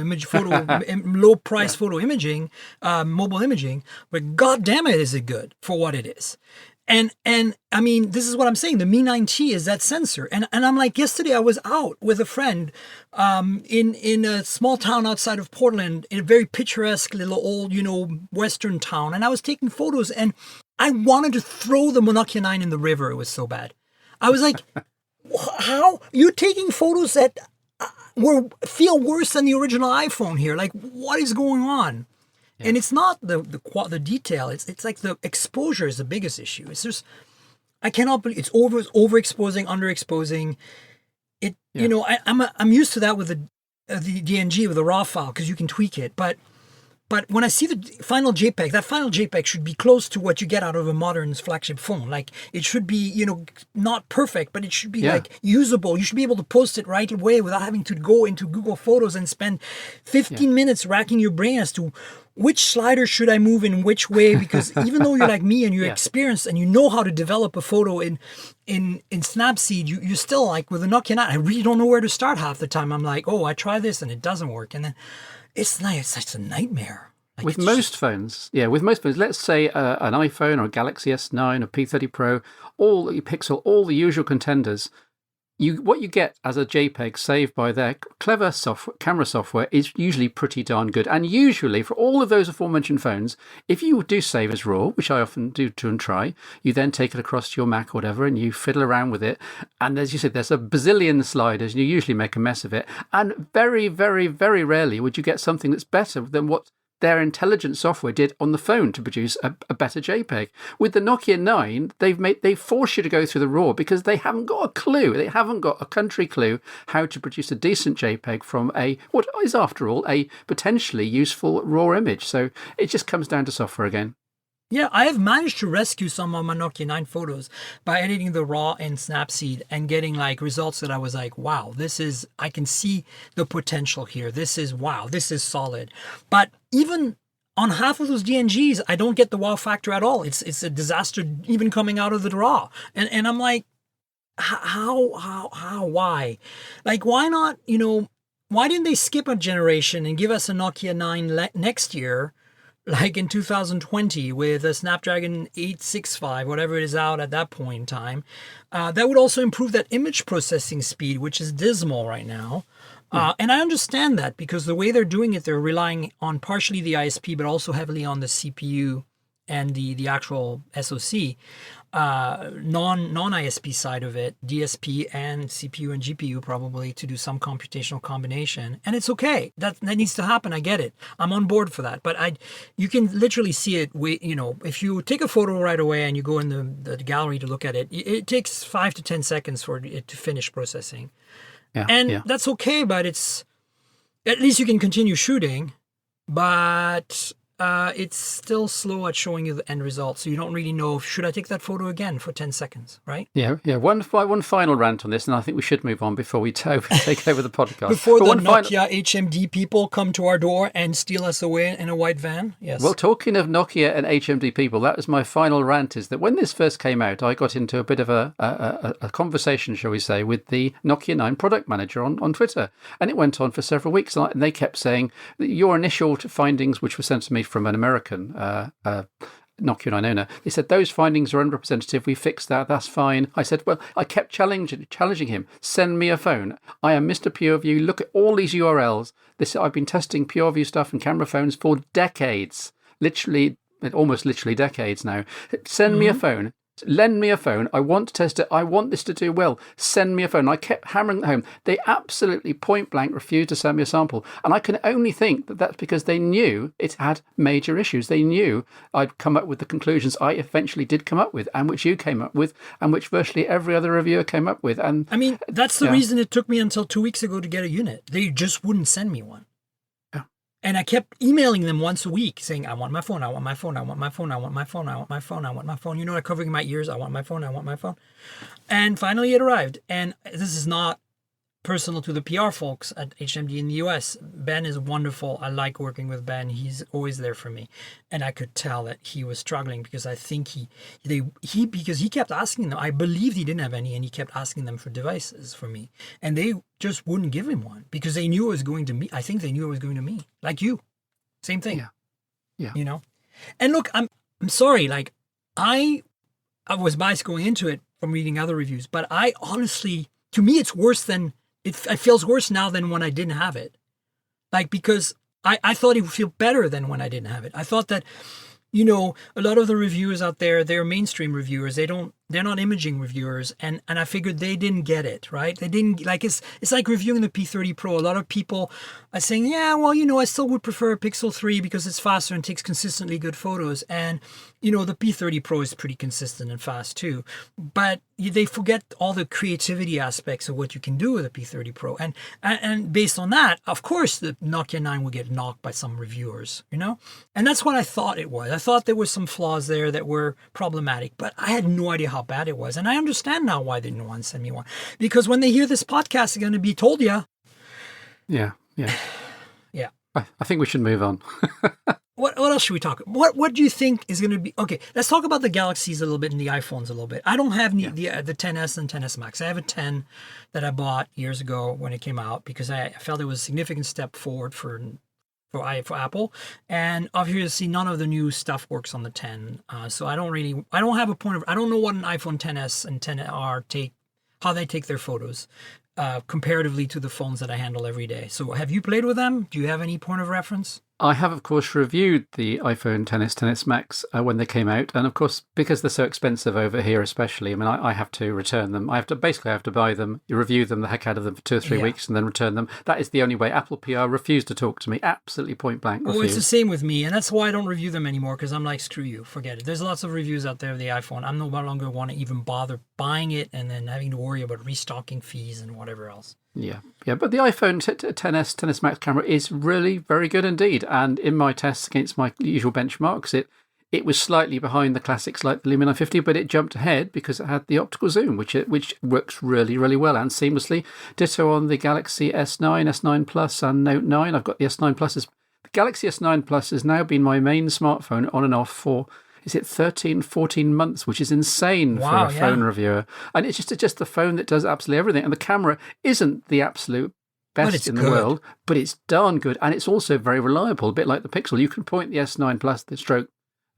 low price photo imaging, mobile imaging, but God damn it, is it good for what it is. And I mean, this is what I'm saying. The Mi 9T is that sensor. And I'm like, yesterday I was out with a friend in a small town outside of Portland, in a very picturesque little old, Western town. And I was taking photos and I wanted to throw the Nokia 9 in the river. It was so bad. I was like, how? You're taking photos that feel worse than the original iPhone here. Like, what is going on? Yeah. And it's not the detail. It's like the exposure is the biggest issue. It's just, I cannot believe it's overexposing, underexposing. I'm used to that with the DNG, with the RAW file, because you can tweak it. But when I see the final JPEG, that final JPEG should be close to what you get out of a modern flagship phone. Like, it should be, not perfect, but it should be like usable. You should be able to post it right away without having to go into Google Photos and spend 15 minutes racking your brain as to which slider should I move in which way. Because even though you're like me and you're experienced and you know how to develop a photo in Snapseed, you're still like, with a Nokia 9, I really don't know where to start half the time. I'm like, I try this and it doesn't work. And then it's such a nightmare. Like,
with most phones, let's say an iPhone or a Galaxy S9 or P30 Pro, all the Pixel, all the usual contenders, what you get as a JPEG saved by their clever camera software is usually pretty darn good. And usually, for all of those aforementioned phones, if you do save as RAW, which I often do and try, you then take it across to your Mac or whatever, and you fiddle around with it. And as you said, there's a bazillion sliders, and you usually make a mess of it. And very, very, very rarely would you get something that's better than what their intelligent software did on the phone to produce a better JPEG. With the Nokia 9, they force you to go through the RAW because they haven't got a clue. They haven't got a country clue how to produce a decent JPEG from what is, after all, a potentially useful RAW image. So it just comes down to software again.
Yeah, I have managed to rescue some of my Nokia 9 photos by editing the RAW in Snapseed and getting like results that I was like, wow, I can see the potential here. This is solid. But even on half of those DNGs, I don't get the wow factor at all. It's a disaster even coming out of the RAW. And I'm like, why? Like, why not, why didn't they skip a generation and give us a Nokia 9 next year? Like in 2020 with a Snapdragon 865, whatever it is out at that point in time, that would also improve that image processing speed, which is dismal right now. And I understand that because the way they're doing it, they're relying on partially the ISP, but also heavily on the CPU and the actual SoC, non-ISP side of it, DSP and CPU and GPU probably to do some computational combination. And it's okay. That needs to happen. I get it. I'm on board for that. But you can literally see it. If you take a photo right away and you go in the gallery to look at it, it takes 5 to 10 seconds for it to finish processing. Yeah, that's okay, but at least you can continue shooting, but it's still slow at showing you the end result. So you don't really know, should I take that photo again for 10 seconds, right?
Yeah. One final rant on this, and I think we should move on before we take over the podcast.
Before the Nokia HMD people come to our door and steal us away in a white van? Yes.
Well, talking of Nokia and HMD people, that was my final rant, is that when this first came out, I got into a bit of a conversation, shall we say, with the Nokia 9 product manager on Twitter. And it went on for several weeks, and they kept saying that your initial findings, which were sent to me from an American Nokia 9 owner, they said, those findings are unrepresentative. We fixed that. That's fine. I said, well, I kept challenging him. Send me a phone. I am Mr. PureView. Look at all these URLs. I've been testing PureView stuff and camera phones for decades. Almost literally decades now. Send me a phone. Lend me a phone. I want to test it. I want this to do well. Send me a phone. I kept hammering it home. They absolutely point blank refused to send me a sample. And I can only think that that's because they knew it had major issues. They knew I'd come up with the conclusions I eventually did come up with, and which you came up with, and which virtually every other reviewer came up with. And
I mean, that's the reason it took me until 2 weeks ago to get a unit. They just wouldn't send me one. And I kept emailing them once a week saying, I want my phone, I want my phone, I want my phone, I want my phone, I want my phone, I want my phone. You know, covering my ears, I want my phone, I want my phone. And finally it arrived. And this is not personal to the PR folks at HMD in the US. Ben is wonderful. I like working with Ben. He's always there for me. And I could tell that he was struggling because I think because he kept asking them. I believed he didn't have any, and he kept asking them for devices for me. And they just wouldn't give him one because they knew it was going to me. I think they knew it was going to me. Like you. Same thing.
Yeah.
You know? And look, I'm sorry, like I was biased going into it from reading other reviews, but I honestly, to me it's worse than it feels worse now than when I didn't have it. Like, because I thought it would feel better than when I didn't have it. I thought that, you know, a lot of the reviewers out there, they're mainstream reviewers. They're not imaging reviewers. And I figured they didn't get it, right? They didn't, like, it's like reviewing the P30 Pro. A lot of people are saying, yeah, well, you know, I still would prefer a Pixel 3 because it's faster and takes consistently good photos. And, you know, the P30 Pro is pretty consistent and fast too. But they forget all the creativity aspects of what you can do with a P30 Pro. And based on that, of course, the Nokia 9 will get knocked by some reviewers, you know? And that's what I thought it was. I thought there was some flaws there that were problematic, but I had no idea how bad it was. And I understand now why they didn't want to send me one. Because when they hear this podcast, they're going to be told you.
Yeah.
Yeah.
I think we should move on.
What else should we talk about? What do you think is going to be... Okay, let's talk about the Galaxies a little bit and the iPhones a little bit. I don't have the XS and XS Max. I have a 10 that I bought years ago when it came out because I felt it was a significant step forward for Apple. And obviously none of the new stuff works on the 10. So I don't have a point of... I don't know what an iPhone XS and XR how they take their photos comparatively to the phones that I handle every day. So have you played with them? Do you have any point of reference?
I have, of course, reviewed the iPhone XS, XS Max when they came out. And, of course, because they're so expensive over here especially, I mean, I have to return them. I have to buy them, review them, the heck out of them for 2 or 3 weeks and then return them. That is the only way. Apple PR refused to talk to me. Absolutely point blank refused.
Well, it's the same with me. And that's why I don't review them anymore because I'm like, screw you, forget it. There's lots of reviews out there of the iPhone. I'm no longer want to even bother buying it and then having to worry about restocking fees and whatever else.
Yeah. But the iPhone XS, XS Max camera is really very good indeed. And in my tests against my usual benchmarks, it was slightly behind the classics like the Lumia 50, but it jumped ahead because it had the optical zoom, which works really, really well and seamlessly. Ditto on the Galaxy S9, S9 Plus, and Note 9. I've got the S9 Pluses. The Galaxy S9 Plus has now been my main smartphone on and off for, is it 13, 14 months, which is insane for a phone reviewer. And it's just a phone that does absolutely everything. And the camera isn't the absolute best in the world, but it's darn good. And it's also very reliable, a bit like the Pixel. You can point the S9 Plus, the stroke,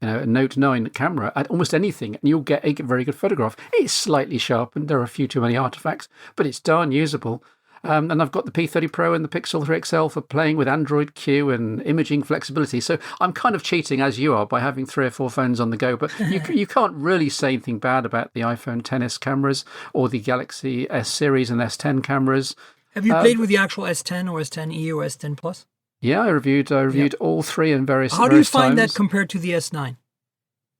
a Note 9 camera at almost anything, and you'll get a very good photograph. It's slightly sharpened. There are a few too many artifacts, but it's darn usable. And I've got the P30 Pro and the Pixel 3 XL for playing with Android Q and imaging flexibility. So I'm kind of cheating, as you are, by having 3 or 4 phones on the go. But you can't really say anything bad about the iPhone XS cameras or the Galaxy S series and S10 cameras.
Have you played with the actual S10 or S10e or S10 Plus?
Yeah, I reviewed all 3 in various
How do you find
times.
that compared to the S9?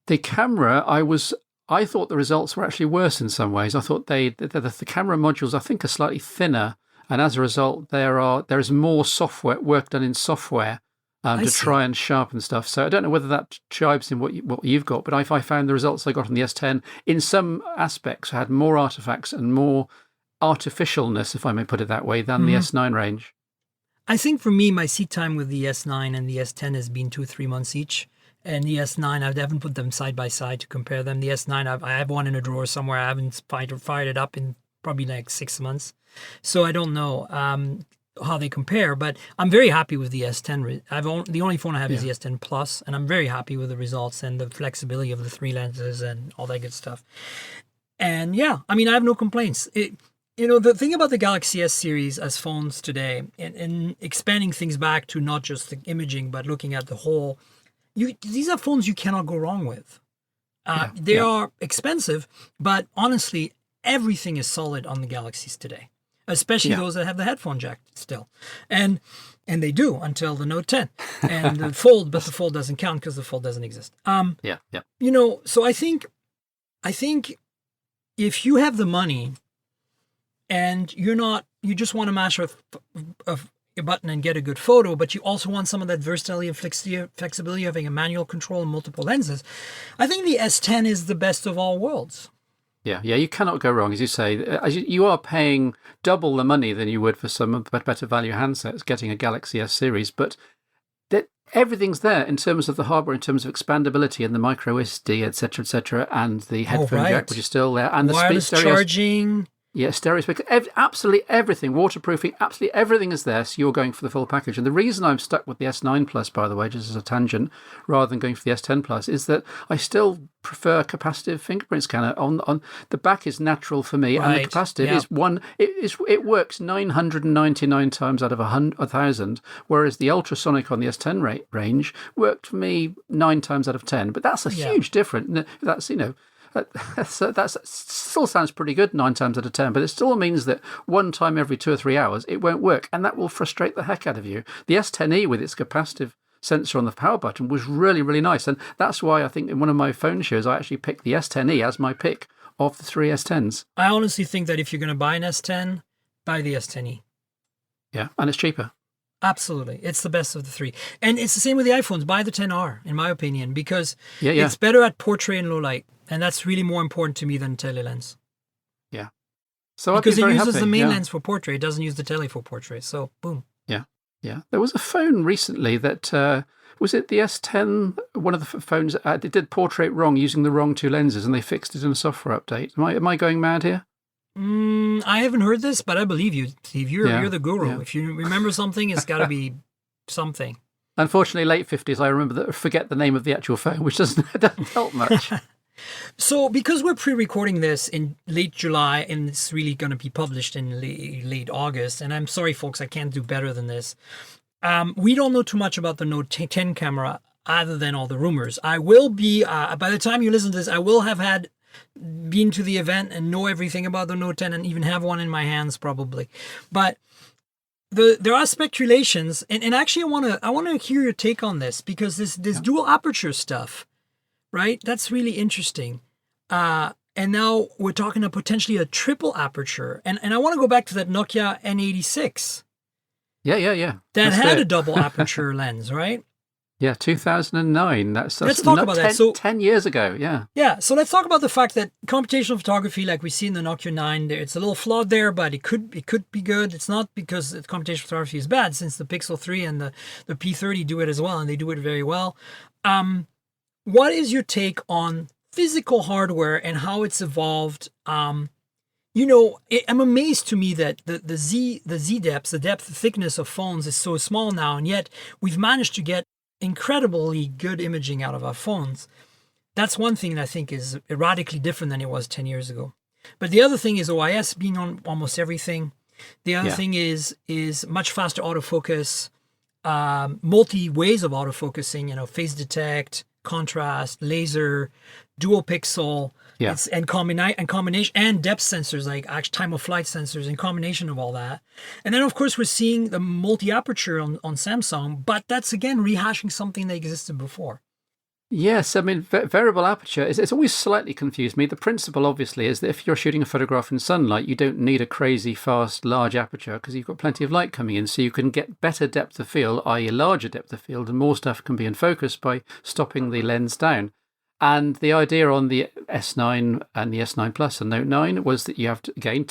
The camera, I thought the results were actually worse in some ways. I thought the camera modules, I think, are slightly thinner, and as a result, there is more software work done in software to try and sharpen stuff. So I don't know whether that jibes in what you've got, but I found the results I got on the S10 in some aspects had more artifacts and more artificialness, if I may put it that way, than the S9 range.
I think for me, my seat time with the S9 and the S10 has been 2-3 months each. And the S9, I haven't put them side by side to compare them. The S9, I have one in a drawer somewhere. I haven't fired it up in probably like 6 months. So I don't know how they compare, but I'm very happy with the S10. The only phone I have is the S10 Plus, and I'm very happy with the results and the flexibility of the 3 lenses and all that good stuff. And yeah, I mean, I have no complaints. The thing about the Galaxy S series as phones today, and expanding things back to not just the imaging, but looking at the whole, these are phones you cannot go wrong with. They are expensive, but honestly, everything is solid on the Galaxies today, especially those that have the headphone jack still. And they do until the Note 10 and the Fold, but the Fold doesn't count because the Fold doesn't exist. So I think if you have the money and you just want to mash a button and get a good photo, but you also want some of that versatility and flexibility of having a manual control and multiple lenses, I think the S10 is the best of all worlds.
Yeah, you cannot go wrong, as you say. You are paying double the money than you would for some better value handsets, getting a Galaxy S series, but everything's there in terms of the hardware, in terms of expandability and the micro SD, etc., and the headphone jack, which is still there, and the
wireless charging.
Yeah, stereo speaker, absolutely everything, waterproofing, absolutely everything is there, so you're going for the full package. And the reason I'm stuck with the S9 Plus, by the way, just as a tangent, rather than going for the S10 Plus, is that I still prefer a capacitive fingerprint scanner. On the back is natural for me, and the capacitive is it works 999 times out of 1,000, whereas the ultrasonic on the S10 range worked for me 9 times out of 10. But that's a huge difference. That's, that still sounds pretty good 9 times out of 10, but it still means that one time every 2 or 3 hours it won't work, and that will frustrate the heck out of you. The S10e with its capacitive sensor on the power button was really, really nice, and that's why I think in one of my phone shows I actually picked the S10e as my pick of the 3 S10s.
I honestly think that if you're going to buy an S10, buy the S10e.
Yeah, and it's cheaper.
Absolutely. It's the best of the 3. And it's the same with the iPhones. Buy the XR, in my opinion, because it's better at portrait and low light. And that's really more important to me than telelens.
Yeah. So
because it uses the main lens for portrait. It doesn't use the tele for portrait. So, boom.
Yeah. There was a phone recently that, was it the S10? One of the phones, it did portrait wrong using the wrong 2 lenses, and they fixed it in a software update. Am I going mad here?
I haven't heard this, but I believe you, Steve. You're the guru. Yeah. If you remember something, it's got to be something. Unfortunately,
late 50s, I forget the name of the actual phone, which doesn't help much.
So, because we're pre-recording this in late July, and it's really going to be published in late August, and I'm sorry, folks, I can't do better than this. We don't know too much about the Note 10 camera, other than all the rumors. I will be, by the time you listen to this, I will have been to the event and know everything about the Note 10 and even have one in my hands probably. But there are speculations, and actually I want to hear your take on this, because this dual aperture stuff, right? That's really interesting. And now we're talking about potentially a triple aperture. And I want to go back to that Nokia N86.
Yeah.
That had a double aperture lens, right?
Yeah, 2009. Let's
talk about that. So
10 years ago, yeah.
Yeah, so let's talk about the fact that computational photography, like we see in the Nokia 9, it's a little flawed there, but it could be good. It's not because computational photography is bad, since the Pixel 3 and the P30 do it as well, and they do it very well. What is your take on physical hardware and how it's evolved? I'm amazed to me that the Z depth, the thickness of phones is so small now, and yet we've managed to get incredibly good imaging out of our phones. That's one thing that I think is radically different than it was 10 years ago. But the other thing is OIS being on almost everything. The other
Yeah.
thing is much faster autofocus, multi ways of autofocusing. Phase detect, contrast, laser, dual pixel.
Yeah.
It's and combination and depth sensors like actual time of flight sensors and combination of all that. And then of course we're seeing the multi aperture on Samsung, but that's again rehashing something that existed before.
Yes, I mean, variable aperture, it's always slightly confused me. The principle, obviously, is that if you're shooting a photograph in sunlight, you don't need a crazy, fast, large aperture because you've got plenty of light coming in. So you can get better depth of field, i.e. a larger depth of field, and more stuff can be in focus by stopping the lens down. And the idea on the S9 and the S9 Plus and Note 9 was that you have to gain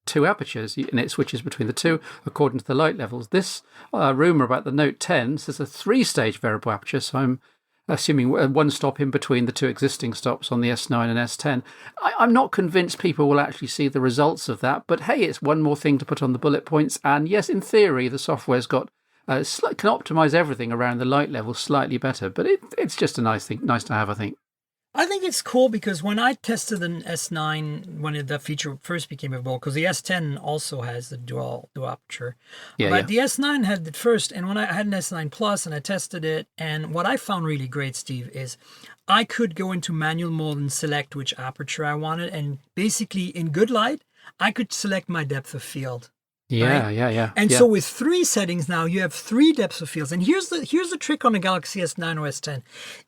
two apertures, and it switches between the two according to the light levels. This rumour about the Note 10 says a 3-stage variable aperture, so I'm assuming one stop in between the two existing stops on the S9 and S10. I'm not convinced people will actually see the results of that, but hey, it's one more thing to put on the bullet points. And yes, in theory, the software's got can optimize everything around the light level slightly better, but it's just a nice thing, nice to have, I think.
I think it's cool because when I tested an S9, when that feature first became available, because the S10 also has the dual aperture, but the S9 had it first, and when I had an S9 Plus and I tested it, and what I found really great, Steve, is I could go into manual mode and select which aperture I wanted, and basically in good light, I could select my depth of field.
Yeah,
right?
yeah.
And so with 3 settings now, you have 3 depths of fields. And here's the trick on the Galaxy S9 or S10.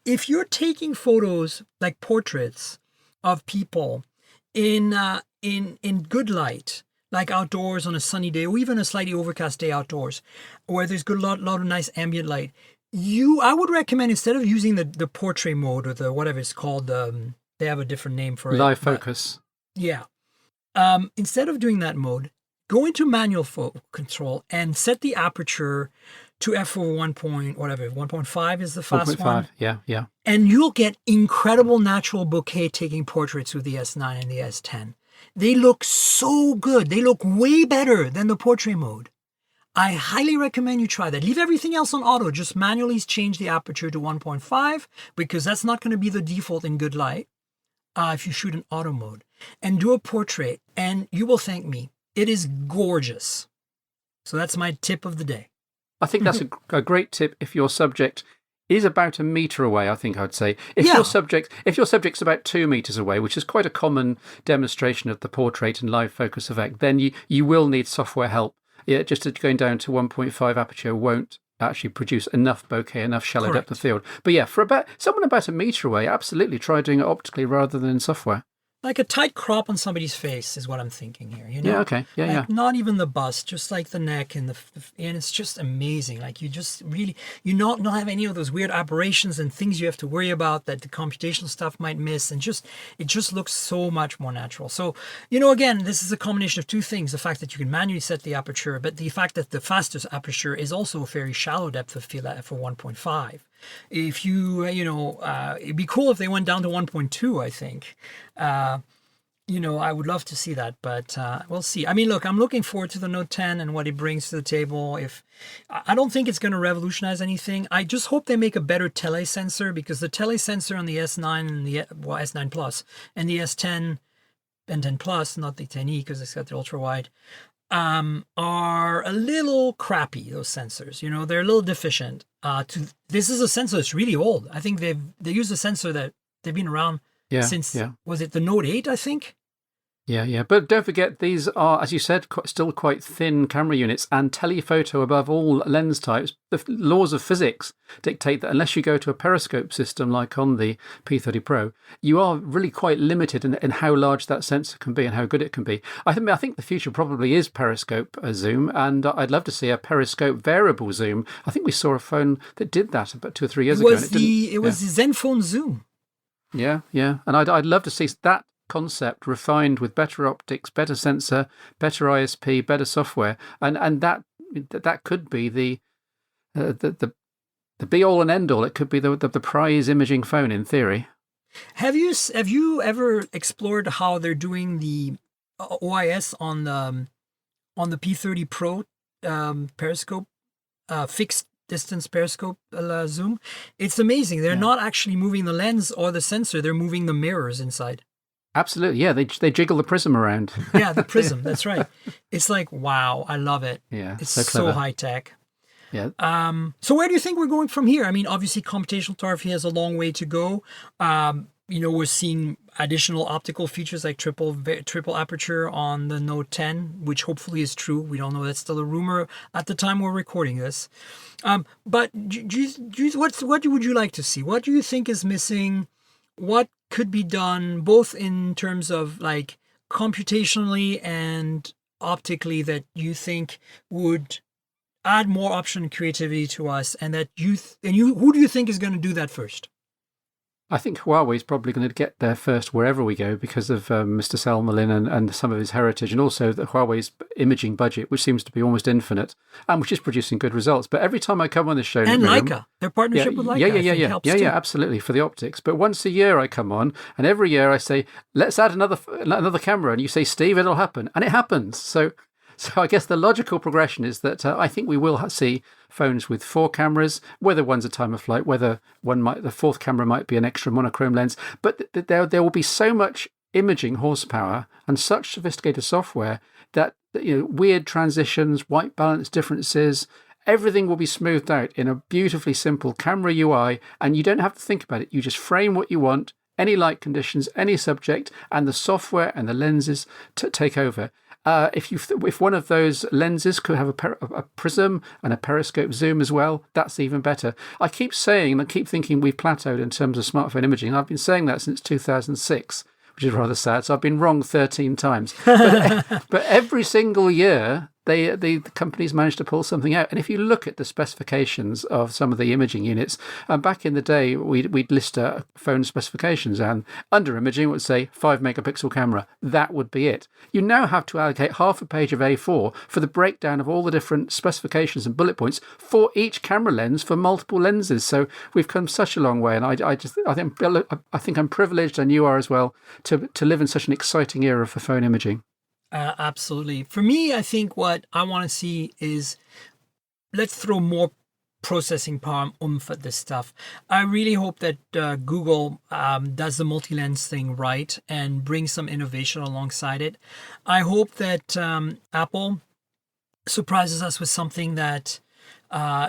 If you're taking photos like portraits of people in good light, like outdoors on a sunny day or even a slightly overcast day outdoors, where there's lot of nice ambient light, I would recommend instead of using the portrait mode or the whatever it's called, they have a different name for it.
Live focus.
Yeah. Instead of doing that mode, go into manual control and set the aperture to f/1.whatever 1.5 is the fast
1.5,
one.
yeah.
And you'll get incredible natural bokeh taking portraits with the S9 and the S10. They look so good. They look way better than the portrait mode. I highly recommend you try that. Leave everything else on auto. Just manually change the aperture to 1.5 because that's not going to be the default in good light if you shoot in auto mode. And do a portrait, and you will thank me. It is gorgeous. So that's my tip of the day.
I think that's a great tip if your subject is about a metre away, I think I'd say. If your subject's about 2 metres away, which is quite a common demonstration of the portrait and live focus effect, then you will need software help. Yeah, just going down to 1.5 aperture won't actually produce enough bokeh, enough shallow depth of field. But yeah, for someone about a metre away, absolutely try doing it optically rather than in software.
Like a tight crop on somebody's face is what I'm thinking here.
Yeah, okay. Yeah.
Not even the bust, just like the neck and and it's just amazing. Like you just really, not have any of those weird aberrations and things you have to worry about that the computational stuff might miss. And it just looks so much more natural. So, again, this is a combination of two things. The fact that you can manually set the aperture, but the fact that the fastest aperture is also a very shallow depth of field for 1.5. If you, it'd be cool if they went down to 1.2, I think. I would love to see that, but we'll see. I mean, look, I'm looking forward to the Note 10 and what it brings to the table. I don't think it's going to revolutionize anything. I just hope they make a better telesensor because the telesensor on the S9 and the S9 Plus and the S10 and 10 Plus, not the 10e because it's got the ultra wide, are a little crappy. Those sensors, they're a little deficient. This is a sensor that's really old. I think they use a sensor that they've been around since was it the Note 8? I think.
Yeah. But don't forget, these are, as you said, still quite thin camera units, and telephoto above all lens types. The laws of physics dictate that unless you go to a periscope system like on the P30 Pro, you are really quite limited in how large that sensor can be and how good it can be. I think the future probably is periscope zoom, and I'd love to see a periscope variable zoom. I think we saw a phone that did that about 2 or 3 years ago.
It was the Zenfone Zoom.
Yeah, and I'd love to see that concept refined with better optics, better sensor, better ISP, better software, and that could be the be all and end all. It could be the prize imaging phone in theory.
Have you ever explored how they're doing the OIS on the P30 Pro periscope fixed distance periscope zoom? It's amazing. They're not actually moving the lens or the sensor. They're moving the mirrors inside.
Absolutely. Yeah, they jiggle the prism around.
Yeah, the prism. That's right. It's like, wow, I love it.
Yeah,
It's
so
so
clever.
high tech.
Yeah.
So where do you think we're going from here? I mean, obviously, computational photography has a long way to go. We're seeing additional optical features like triple aperture on the Note 10, which hopefully is true. We don't know. That's still a rumor at the time we're recording this. But what would you like to see? What do you think is missing? What could be done both in terms of like computationally and optically that you think would add more option and creativity to us, and that who do you think is going to do that first?
I think Huawei is probably going to get there first wherever we go because of Mr. Selmerlin and some of his heritage, and also the Huawei's imaging budget, which seems to be almost infinite, and which is producing good results. But every time I come on this show,
And
Miriam,
Leica, their partnership with Leica, helps too.
absolutely, for the optics. But once a year I come on, and every year I say, let's add another camera, and you say, Steve, it'll happen, and it happens. So I guess the logical progression is that I think we will see phones with 4 cameras, whether one's a time of flight, whether the fourth camera might be an extra monochrome lens. But there will be so much imaging horsepower and such sophisticated software that weird transitions, white balance differences, everything will be smoothed out in a beautifully simple camera UI, and you don't have to think about it. You just frame what you want, any light conditions, any subject, and the software and the lenses take over. If one of those lenses could have a prism and a periscope zoom as well, that's even better. I keep saying and I keep thinking we've plateaued in terms of smartphone imaging. I've been saying that since 2006, which is rather sad. So I've been wrong 13 times. But every single year, the companies managed to pull something out. And if you look at the specifications of some of the imaging units, back in the day, we'd list phone specifications, and under imaging it would say 5 megapixel camera. That would be it. You now have to allocate half a page of A4 for the breakdown of all the different specifications and bullet points for each camera lens for multiple lenses. So we've come such a long way, and I think I'm privileged, and you are as well, to live in such an exciting era for phone imaging.
Absolutely. For me, I think what I want to see is let's throw more processing power and oomph at this stuff. I really hope that Google does the multi-lens thing right and brings some innovation alongside it. I hope that Apple surprises us with something that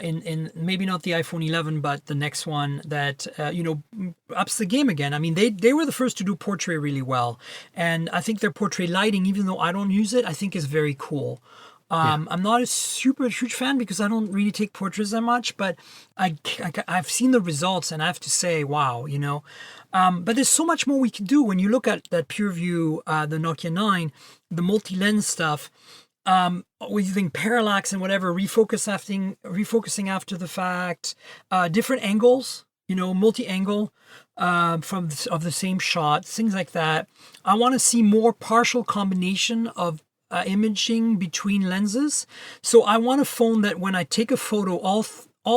in maybe not the iPhone 11, but the next one that ups the game again. I mean, they were the first to do portrait really well, and I think their portrait lighting, even though I don't use it, I think is very cool. I'm not a super huge fan because I don't really take portraits that much, but I've seen the results and I have to say, wow, But there's so much more we can do when you look at that PureView, the Nokia 9, the multi-lens stuff. Using parallax and whatever, refocusing after the fact, different angles, multi-angle of the same shot, things like that. I want to see more partial combination of imaging between lenses. So I want a phone that when I take a photo, all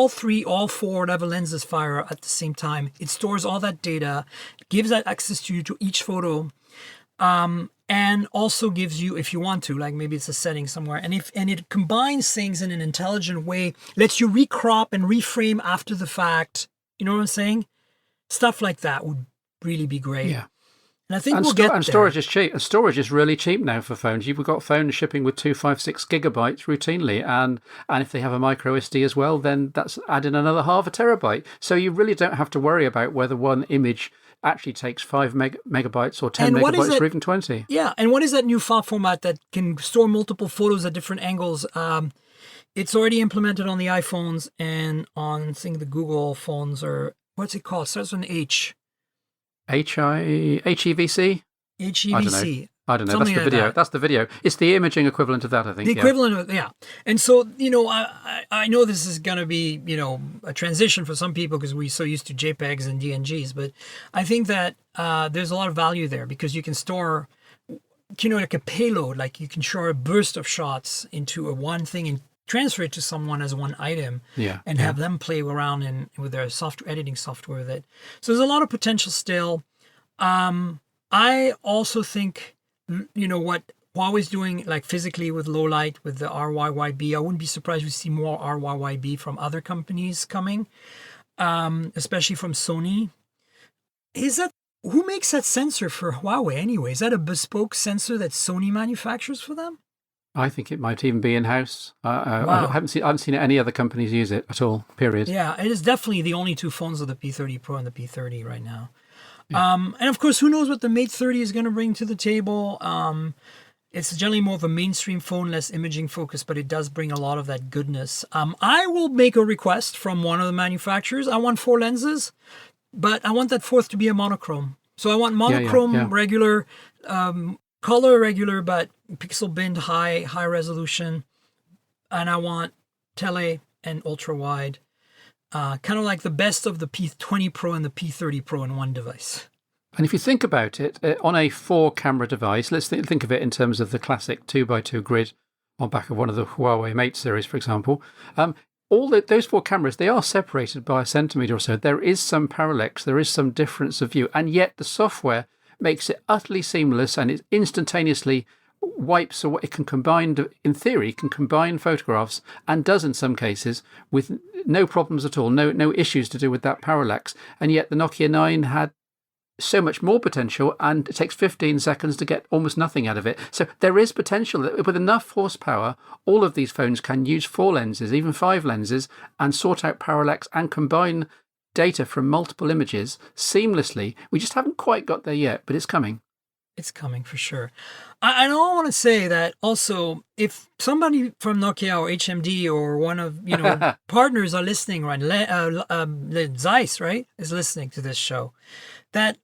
4, whatever lenses fire at the same time. It stores all that data, gives that access to you to each photo. And also gives you, if you want to, like maybe it's a setting somewhere, and it combines things in an intelligent way, lets you recrop and reframe after the fact. You know what I'm saying? Stuff like that would really be great.
Yeah.
And I think we'll get there.
And storage is cheap. And storage is really cheap now for phones. You've got phones shipping with 256 gigabytes routinely, and if they have a micro SD as well, then that's adding another half a terabyte. So you really don't have to worry about whether one image actually takes 5 megabytes or 10 megabytes or even 20.
Yeah, and what is that new file format that can store multiple photos at different angles? It's already implemented on the iPhones and on, I think, the Google phones, or what's it called? It starts with an H.
HEVC?
HEVC.
I don't know. That's the video. That's the video. It's the imaging equivalent of that, I think.
The equivalent of, yeah. And so, I know this is going to be, a transition for some people because we're so used to JPEGs and DNGs, but I think that there's a lot of value there because you can store, like a payload, like you can store a burst of shots into one thing and transfer it to someone as one item and have them play around with their editing software with it. So there's a lot of potential still. I also think, what Huawei's doing, like physically with low light, with the RYYB, I wouldn't be surprised we see more RYYB from other companies coming, especially from Sony. Is that who makes that sensor for Huawei anyway? Is that a bespoke sensor that Sony manufactures for them?
I think it might even be in-house.
Wow.
I haven't seen any other companies use it at all, period.
Yeah, it is definitely the only two phones of the P30 Pro and the P30 right now. Yeah. And of course, who knows what the Mate 30 is going to bring to the table? It's generally more of a mainstream phone, less imaging focused, but it does bring a lot of that goodness. I will make a request from one of the manufacturers. I want 4 lenses, but I want that fourth to be a monochrome. So I want monochrome, regular, color regular, but pixel binned, high resolution. And I want tele and ultra wide. Kind of like the best of the P20 Pro and the P30 Pro in one device.
And if you think about it, on a 4-camera device, let's think of it in terms of the classic 2x2 grid on back of one of the Huawei Mate series, for example. Those 4 cameras, they are separated by a centimetre or so. There is some parallax, there is some difference of view, and yet the software makes it utterly seamless, and it instantaneously wipes away. It can combine, in theory, can combine photographs, and does in some cases, with no problems at all, no issues to do with that parallax. And yet the Nokia 9 had so much more potential, and it takes 15 seconds to get almost nothing out of it. So there is potential that with enough horsepower, all of these phones can use 4 lenses, even 5 lenses, and sort out parallax and combine data from multiple images seamlessly. We just haven't quite got there yet, but it's coming.
It's coming for sure. I don't want to say that also, if somebody from Nokia or HMD or one of partners are listening, right? Zeiss, right, is listening to this show, that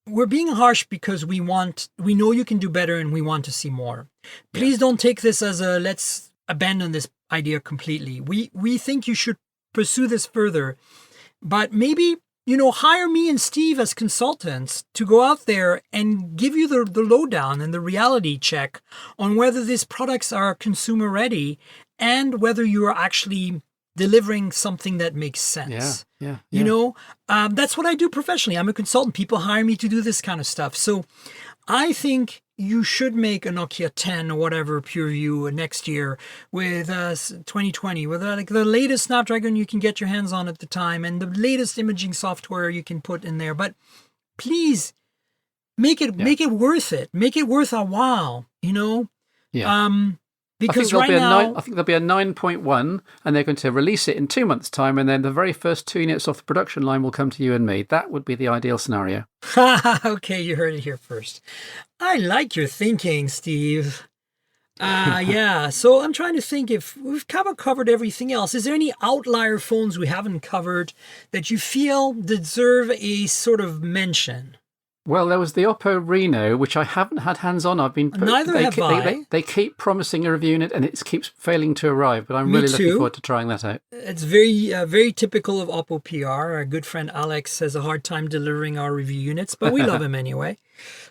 we're being harsh because we know you can do better and we want to see more. Please don't take this as a let's abandon this idea completely. We think you should pursue this further, but maybe hire me and Steve as consultants to go out there and give you the lowdown and the reality check on whether these products are consumer ready and whether you are actually delivering something that makes sense.
Yeah.
That's what I do professionally. I'm a consultant. People hire me to do this kind of stuff. So I think you should make a Nokia 10 or whatever PureView next year with 2020 with the latest Snapdragon you can get your hands on at the time and the latest imaging software you can put in there. But please make it worth it. Make it worth a while. Because I think there'll be a 9.1, and they're going to release it in 2 months' time, and then the very first 2 units off the production line will come to you and me. That would be the ideal scenario. Okay, you heard it here first. I like your thinking, Steve. So I'm trying to think if we've covered everything else. Is there any outlier phones we haven't covered that you feel deserve a sort of mention?
Well, there was the Oppo Reno, which I haven't had hands on.
Neither have I.
They keep promising a review unit, and it keeps failing to arrive. But I'm really looking forward to trying that out.
It's very typical of Oppo PR. Our good friend Alex has a hard time delivering our review units, but we love him anyway.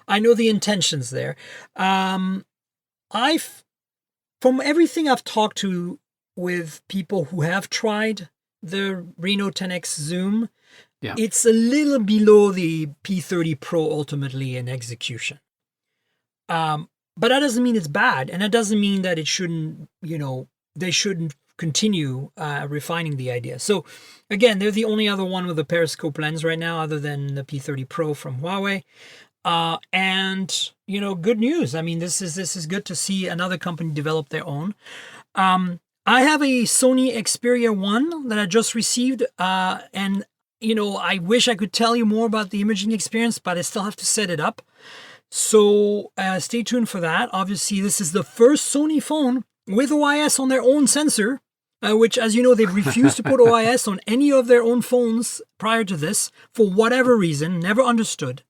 I know the intentions there. From everything I've talked to with people who have tried the Reno 10X Zoom, it's a little below the P30 Pro ultimately in execution. But that doesn't mean it's bad. And that doesn't mean that it shouldn't, they shouldn't continue refining the idea. So again, they're the only other one with a periscope lens right now other than the P30 Pro from Huawei. And good news. I mean, this is good to see another company develop their own. I have a Sony Xperia 1 that I just received, and I wish I could tell you more about the imaging experience, but I still have to set it up. So stay tuned for that. Obviously, this is the first Sony phone with OIS on their own sensor, which, as you know, they've refused to put OIS on any of their own phones prior to this for whatever reason, never understood.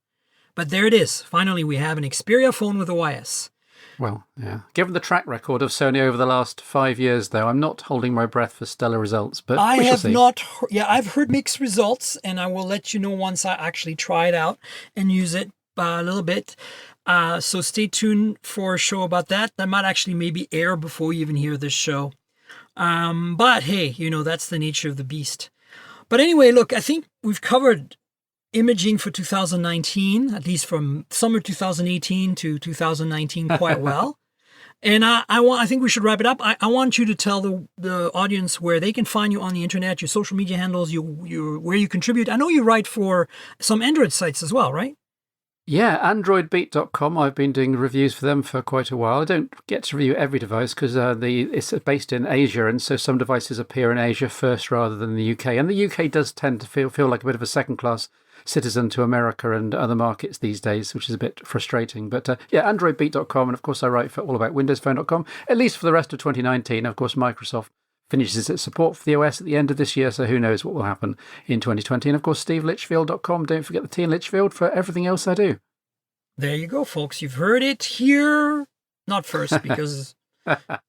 But there it is. Finally, we have an Xperia phone with OIS.
Well, yeah. Given the track record of Sony over the last 5 years, though, I'm not holding my breath for stellar results. But
I
we shall
have
see.
not. I've heard mixed results, and I will let you know once I actually try it out and use it a little bit. So stay tuned for a show about that. That might actually maybe air before you even hear this show. But hey, that's the nature of the beast. But anyway, look, I think we've covered imaging for 2019, at least from summer 2018 to 2019, quite well. And I think we should wrap it up. I want you to tell the audience where they can find you on the internet, your social media handles, where you contribute. I know you write for some Android sites as well, right?
Yeah, AndroidBeat.com. I've been doing reviews for them for quite a while. I don't get to review every device because it's based in Asia, and so some devices appear in Asia first rather than the UK. And the UK does tend to feel like a bit of a second-class citizen to America and other markets these days, which is a bit frustrating. But yeah, AndroidBeat.com, and of course I write for allaboutwindowsphone.com, at least for the rest of 2019. Of course, Microsoft finishes its support for the OS at the end of this year, so who knows what will happen in 2020. And of course, SteveLitchfield.com. Don't forget the T in Litchfield for everything else I do.
There you go, folks. You've heard it here. Not first, because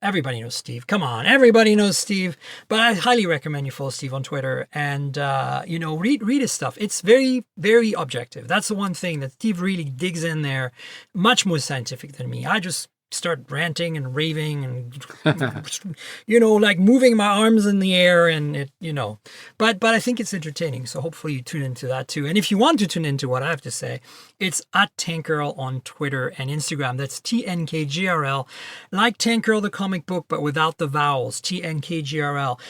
everybody knows Steve. Come on, everybody knows Steve. But I highly recommend you follow Steve on Twitter and, read his stuff. It's very, very objective. That's the one thing that Steve really digs in there, much more scientific than me. I just start ranting and raving and like moving my arms in the air and but I think it's entertaining, so hopefully you tune into that too. And if you want to tune into what I have to say, it's at Tankgirl on Twitter and Instagram. That's TNKGRL, like Tankgirl the comic book but without the vowels. TNKGRL.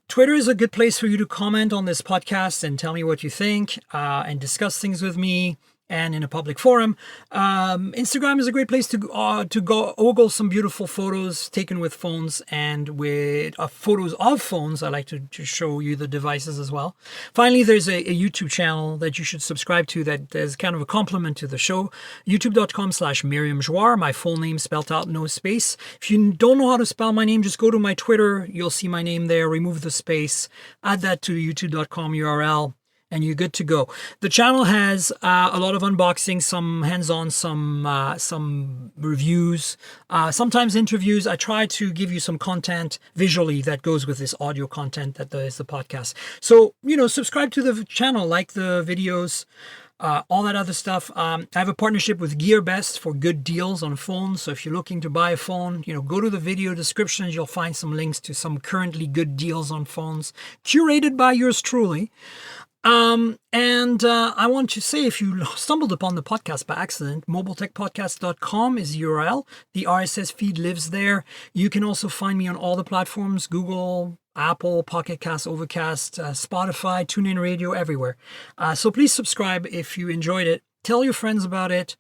Twitter is a good place for you to comment on this podcast and tell me what you think and discuss things with me and in a public forum. Instagram is a great place to go ogle some beautiful photos taken with phones and with photos of phones. I like to show you the devices as well. Finally, there's a YouTube channel that you should subscribe to that is kind of a compliment to the show. YouTube.com/Miriam Jouar, my full name spelled out, no space. If you don't know how to spell my name, just go to my Twitter. You'll see my name there. Remove the space. Add that to the youtube.com URL. And you're good to go. The channel has a lot of unboxing, some hands-on, some reviews, sometimes interviews. I try to give you some content visually that goes with this audio content that is the podcast. So, subscribe to the channel, like the videos, all that other stuff. I have a partnership with GearBest for good deals on phones. So if you're looking to buy a phone, go to the video descriptions. You'll find some links to some currently good deals on phones, curated by yours truly. I want to say, if you stumbled upon the podcast by accident, mobiletechpodcast.com is the URL. The RSS feed lives there. You can also find me on all the platforms: Google, Apple, Pocket Cast, Overcast, Spotify, TuneIn Radio, everywhere. So please subscribe if you enjoyed it. Tell your friends about it,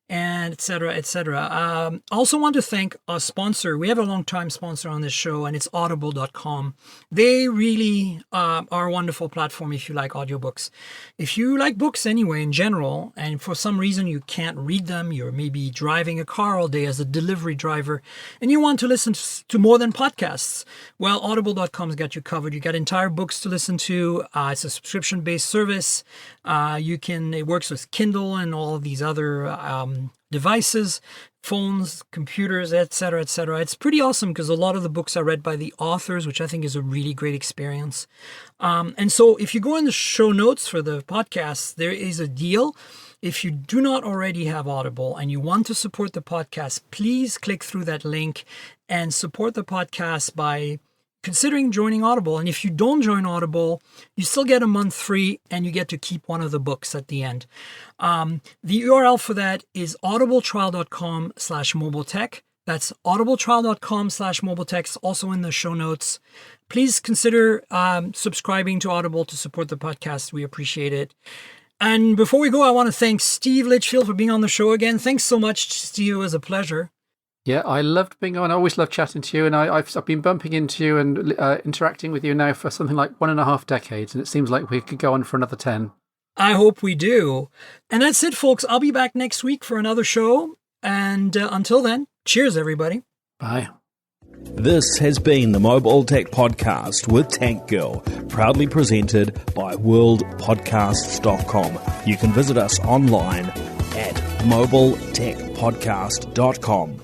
and et cetera, et cetera. I also want to thank our sponsor. We have a long-time sponsor on this show, and it's audible.com. They really are a wonderful platform if you like audiobooks. If you like books anyway, in general, and for some reason you can't read them, you're maybe driving a car all day as a delivery driver, and you want to listen to more than podcasts, well, audible.com's got you covered. You got entire books to listen to. It's a subscription-based service. It works with Kindle and all of these other devices, phones, computers, etc., etc. It's pretty awesome because a lot of the books are read by the authors, which I think is a really great experience. And so if you go in the show notes for the podcast, there is a deal. If you do not already have Audible and you want to support the podcast, please click through that link and support the podcast by considering joining Audible. And if you don't join Audible, you still get a month free and you get to keep one of the books at the end. The URL for that is audibletrial.com/mobiletech. That's audibletrial.com/mobiletech, also in the show notes. Please consider subscribing to Audible to support the podcast. We appreciate it. And before we go, I want to thank Steve Litchfield for being on the show again. Thanks so much, Steve. It was a pleasure.
Yeah, I loved being on. I always love chatting to you, and I've been bumping into you and interacting with you now for something like 1.5 decades, and it seems like we could go on for another 10.
I hope we do. And that's it, folks. I'll be back next week for another show. And until then, cheers, everybody.
Bye.
This has been the Mobile Tech Podcast with Tank Girl, proudly presented by worldpodcasts.com. You can visit us online at mobiletechpodcast.com.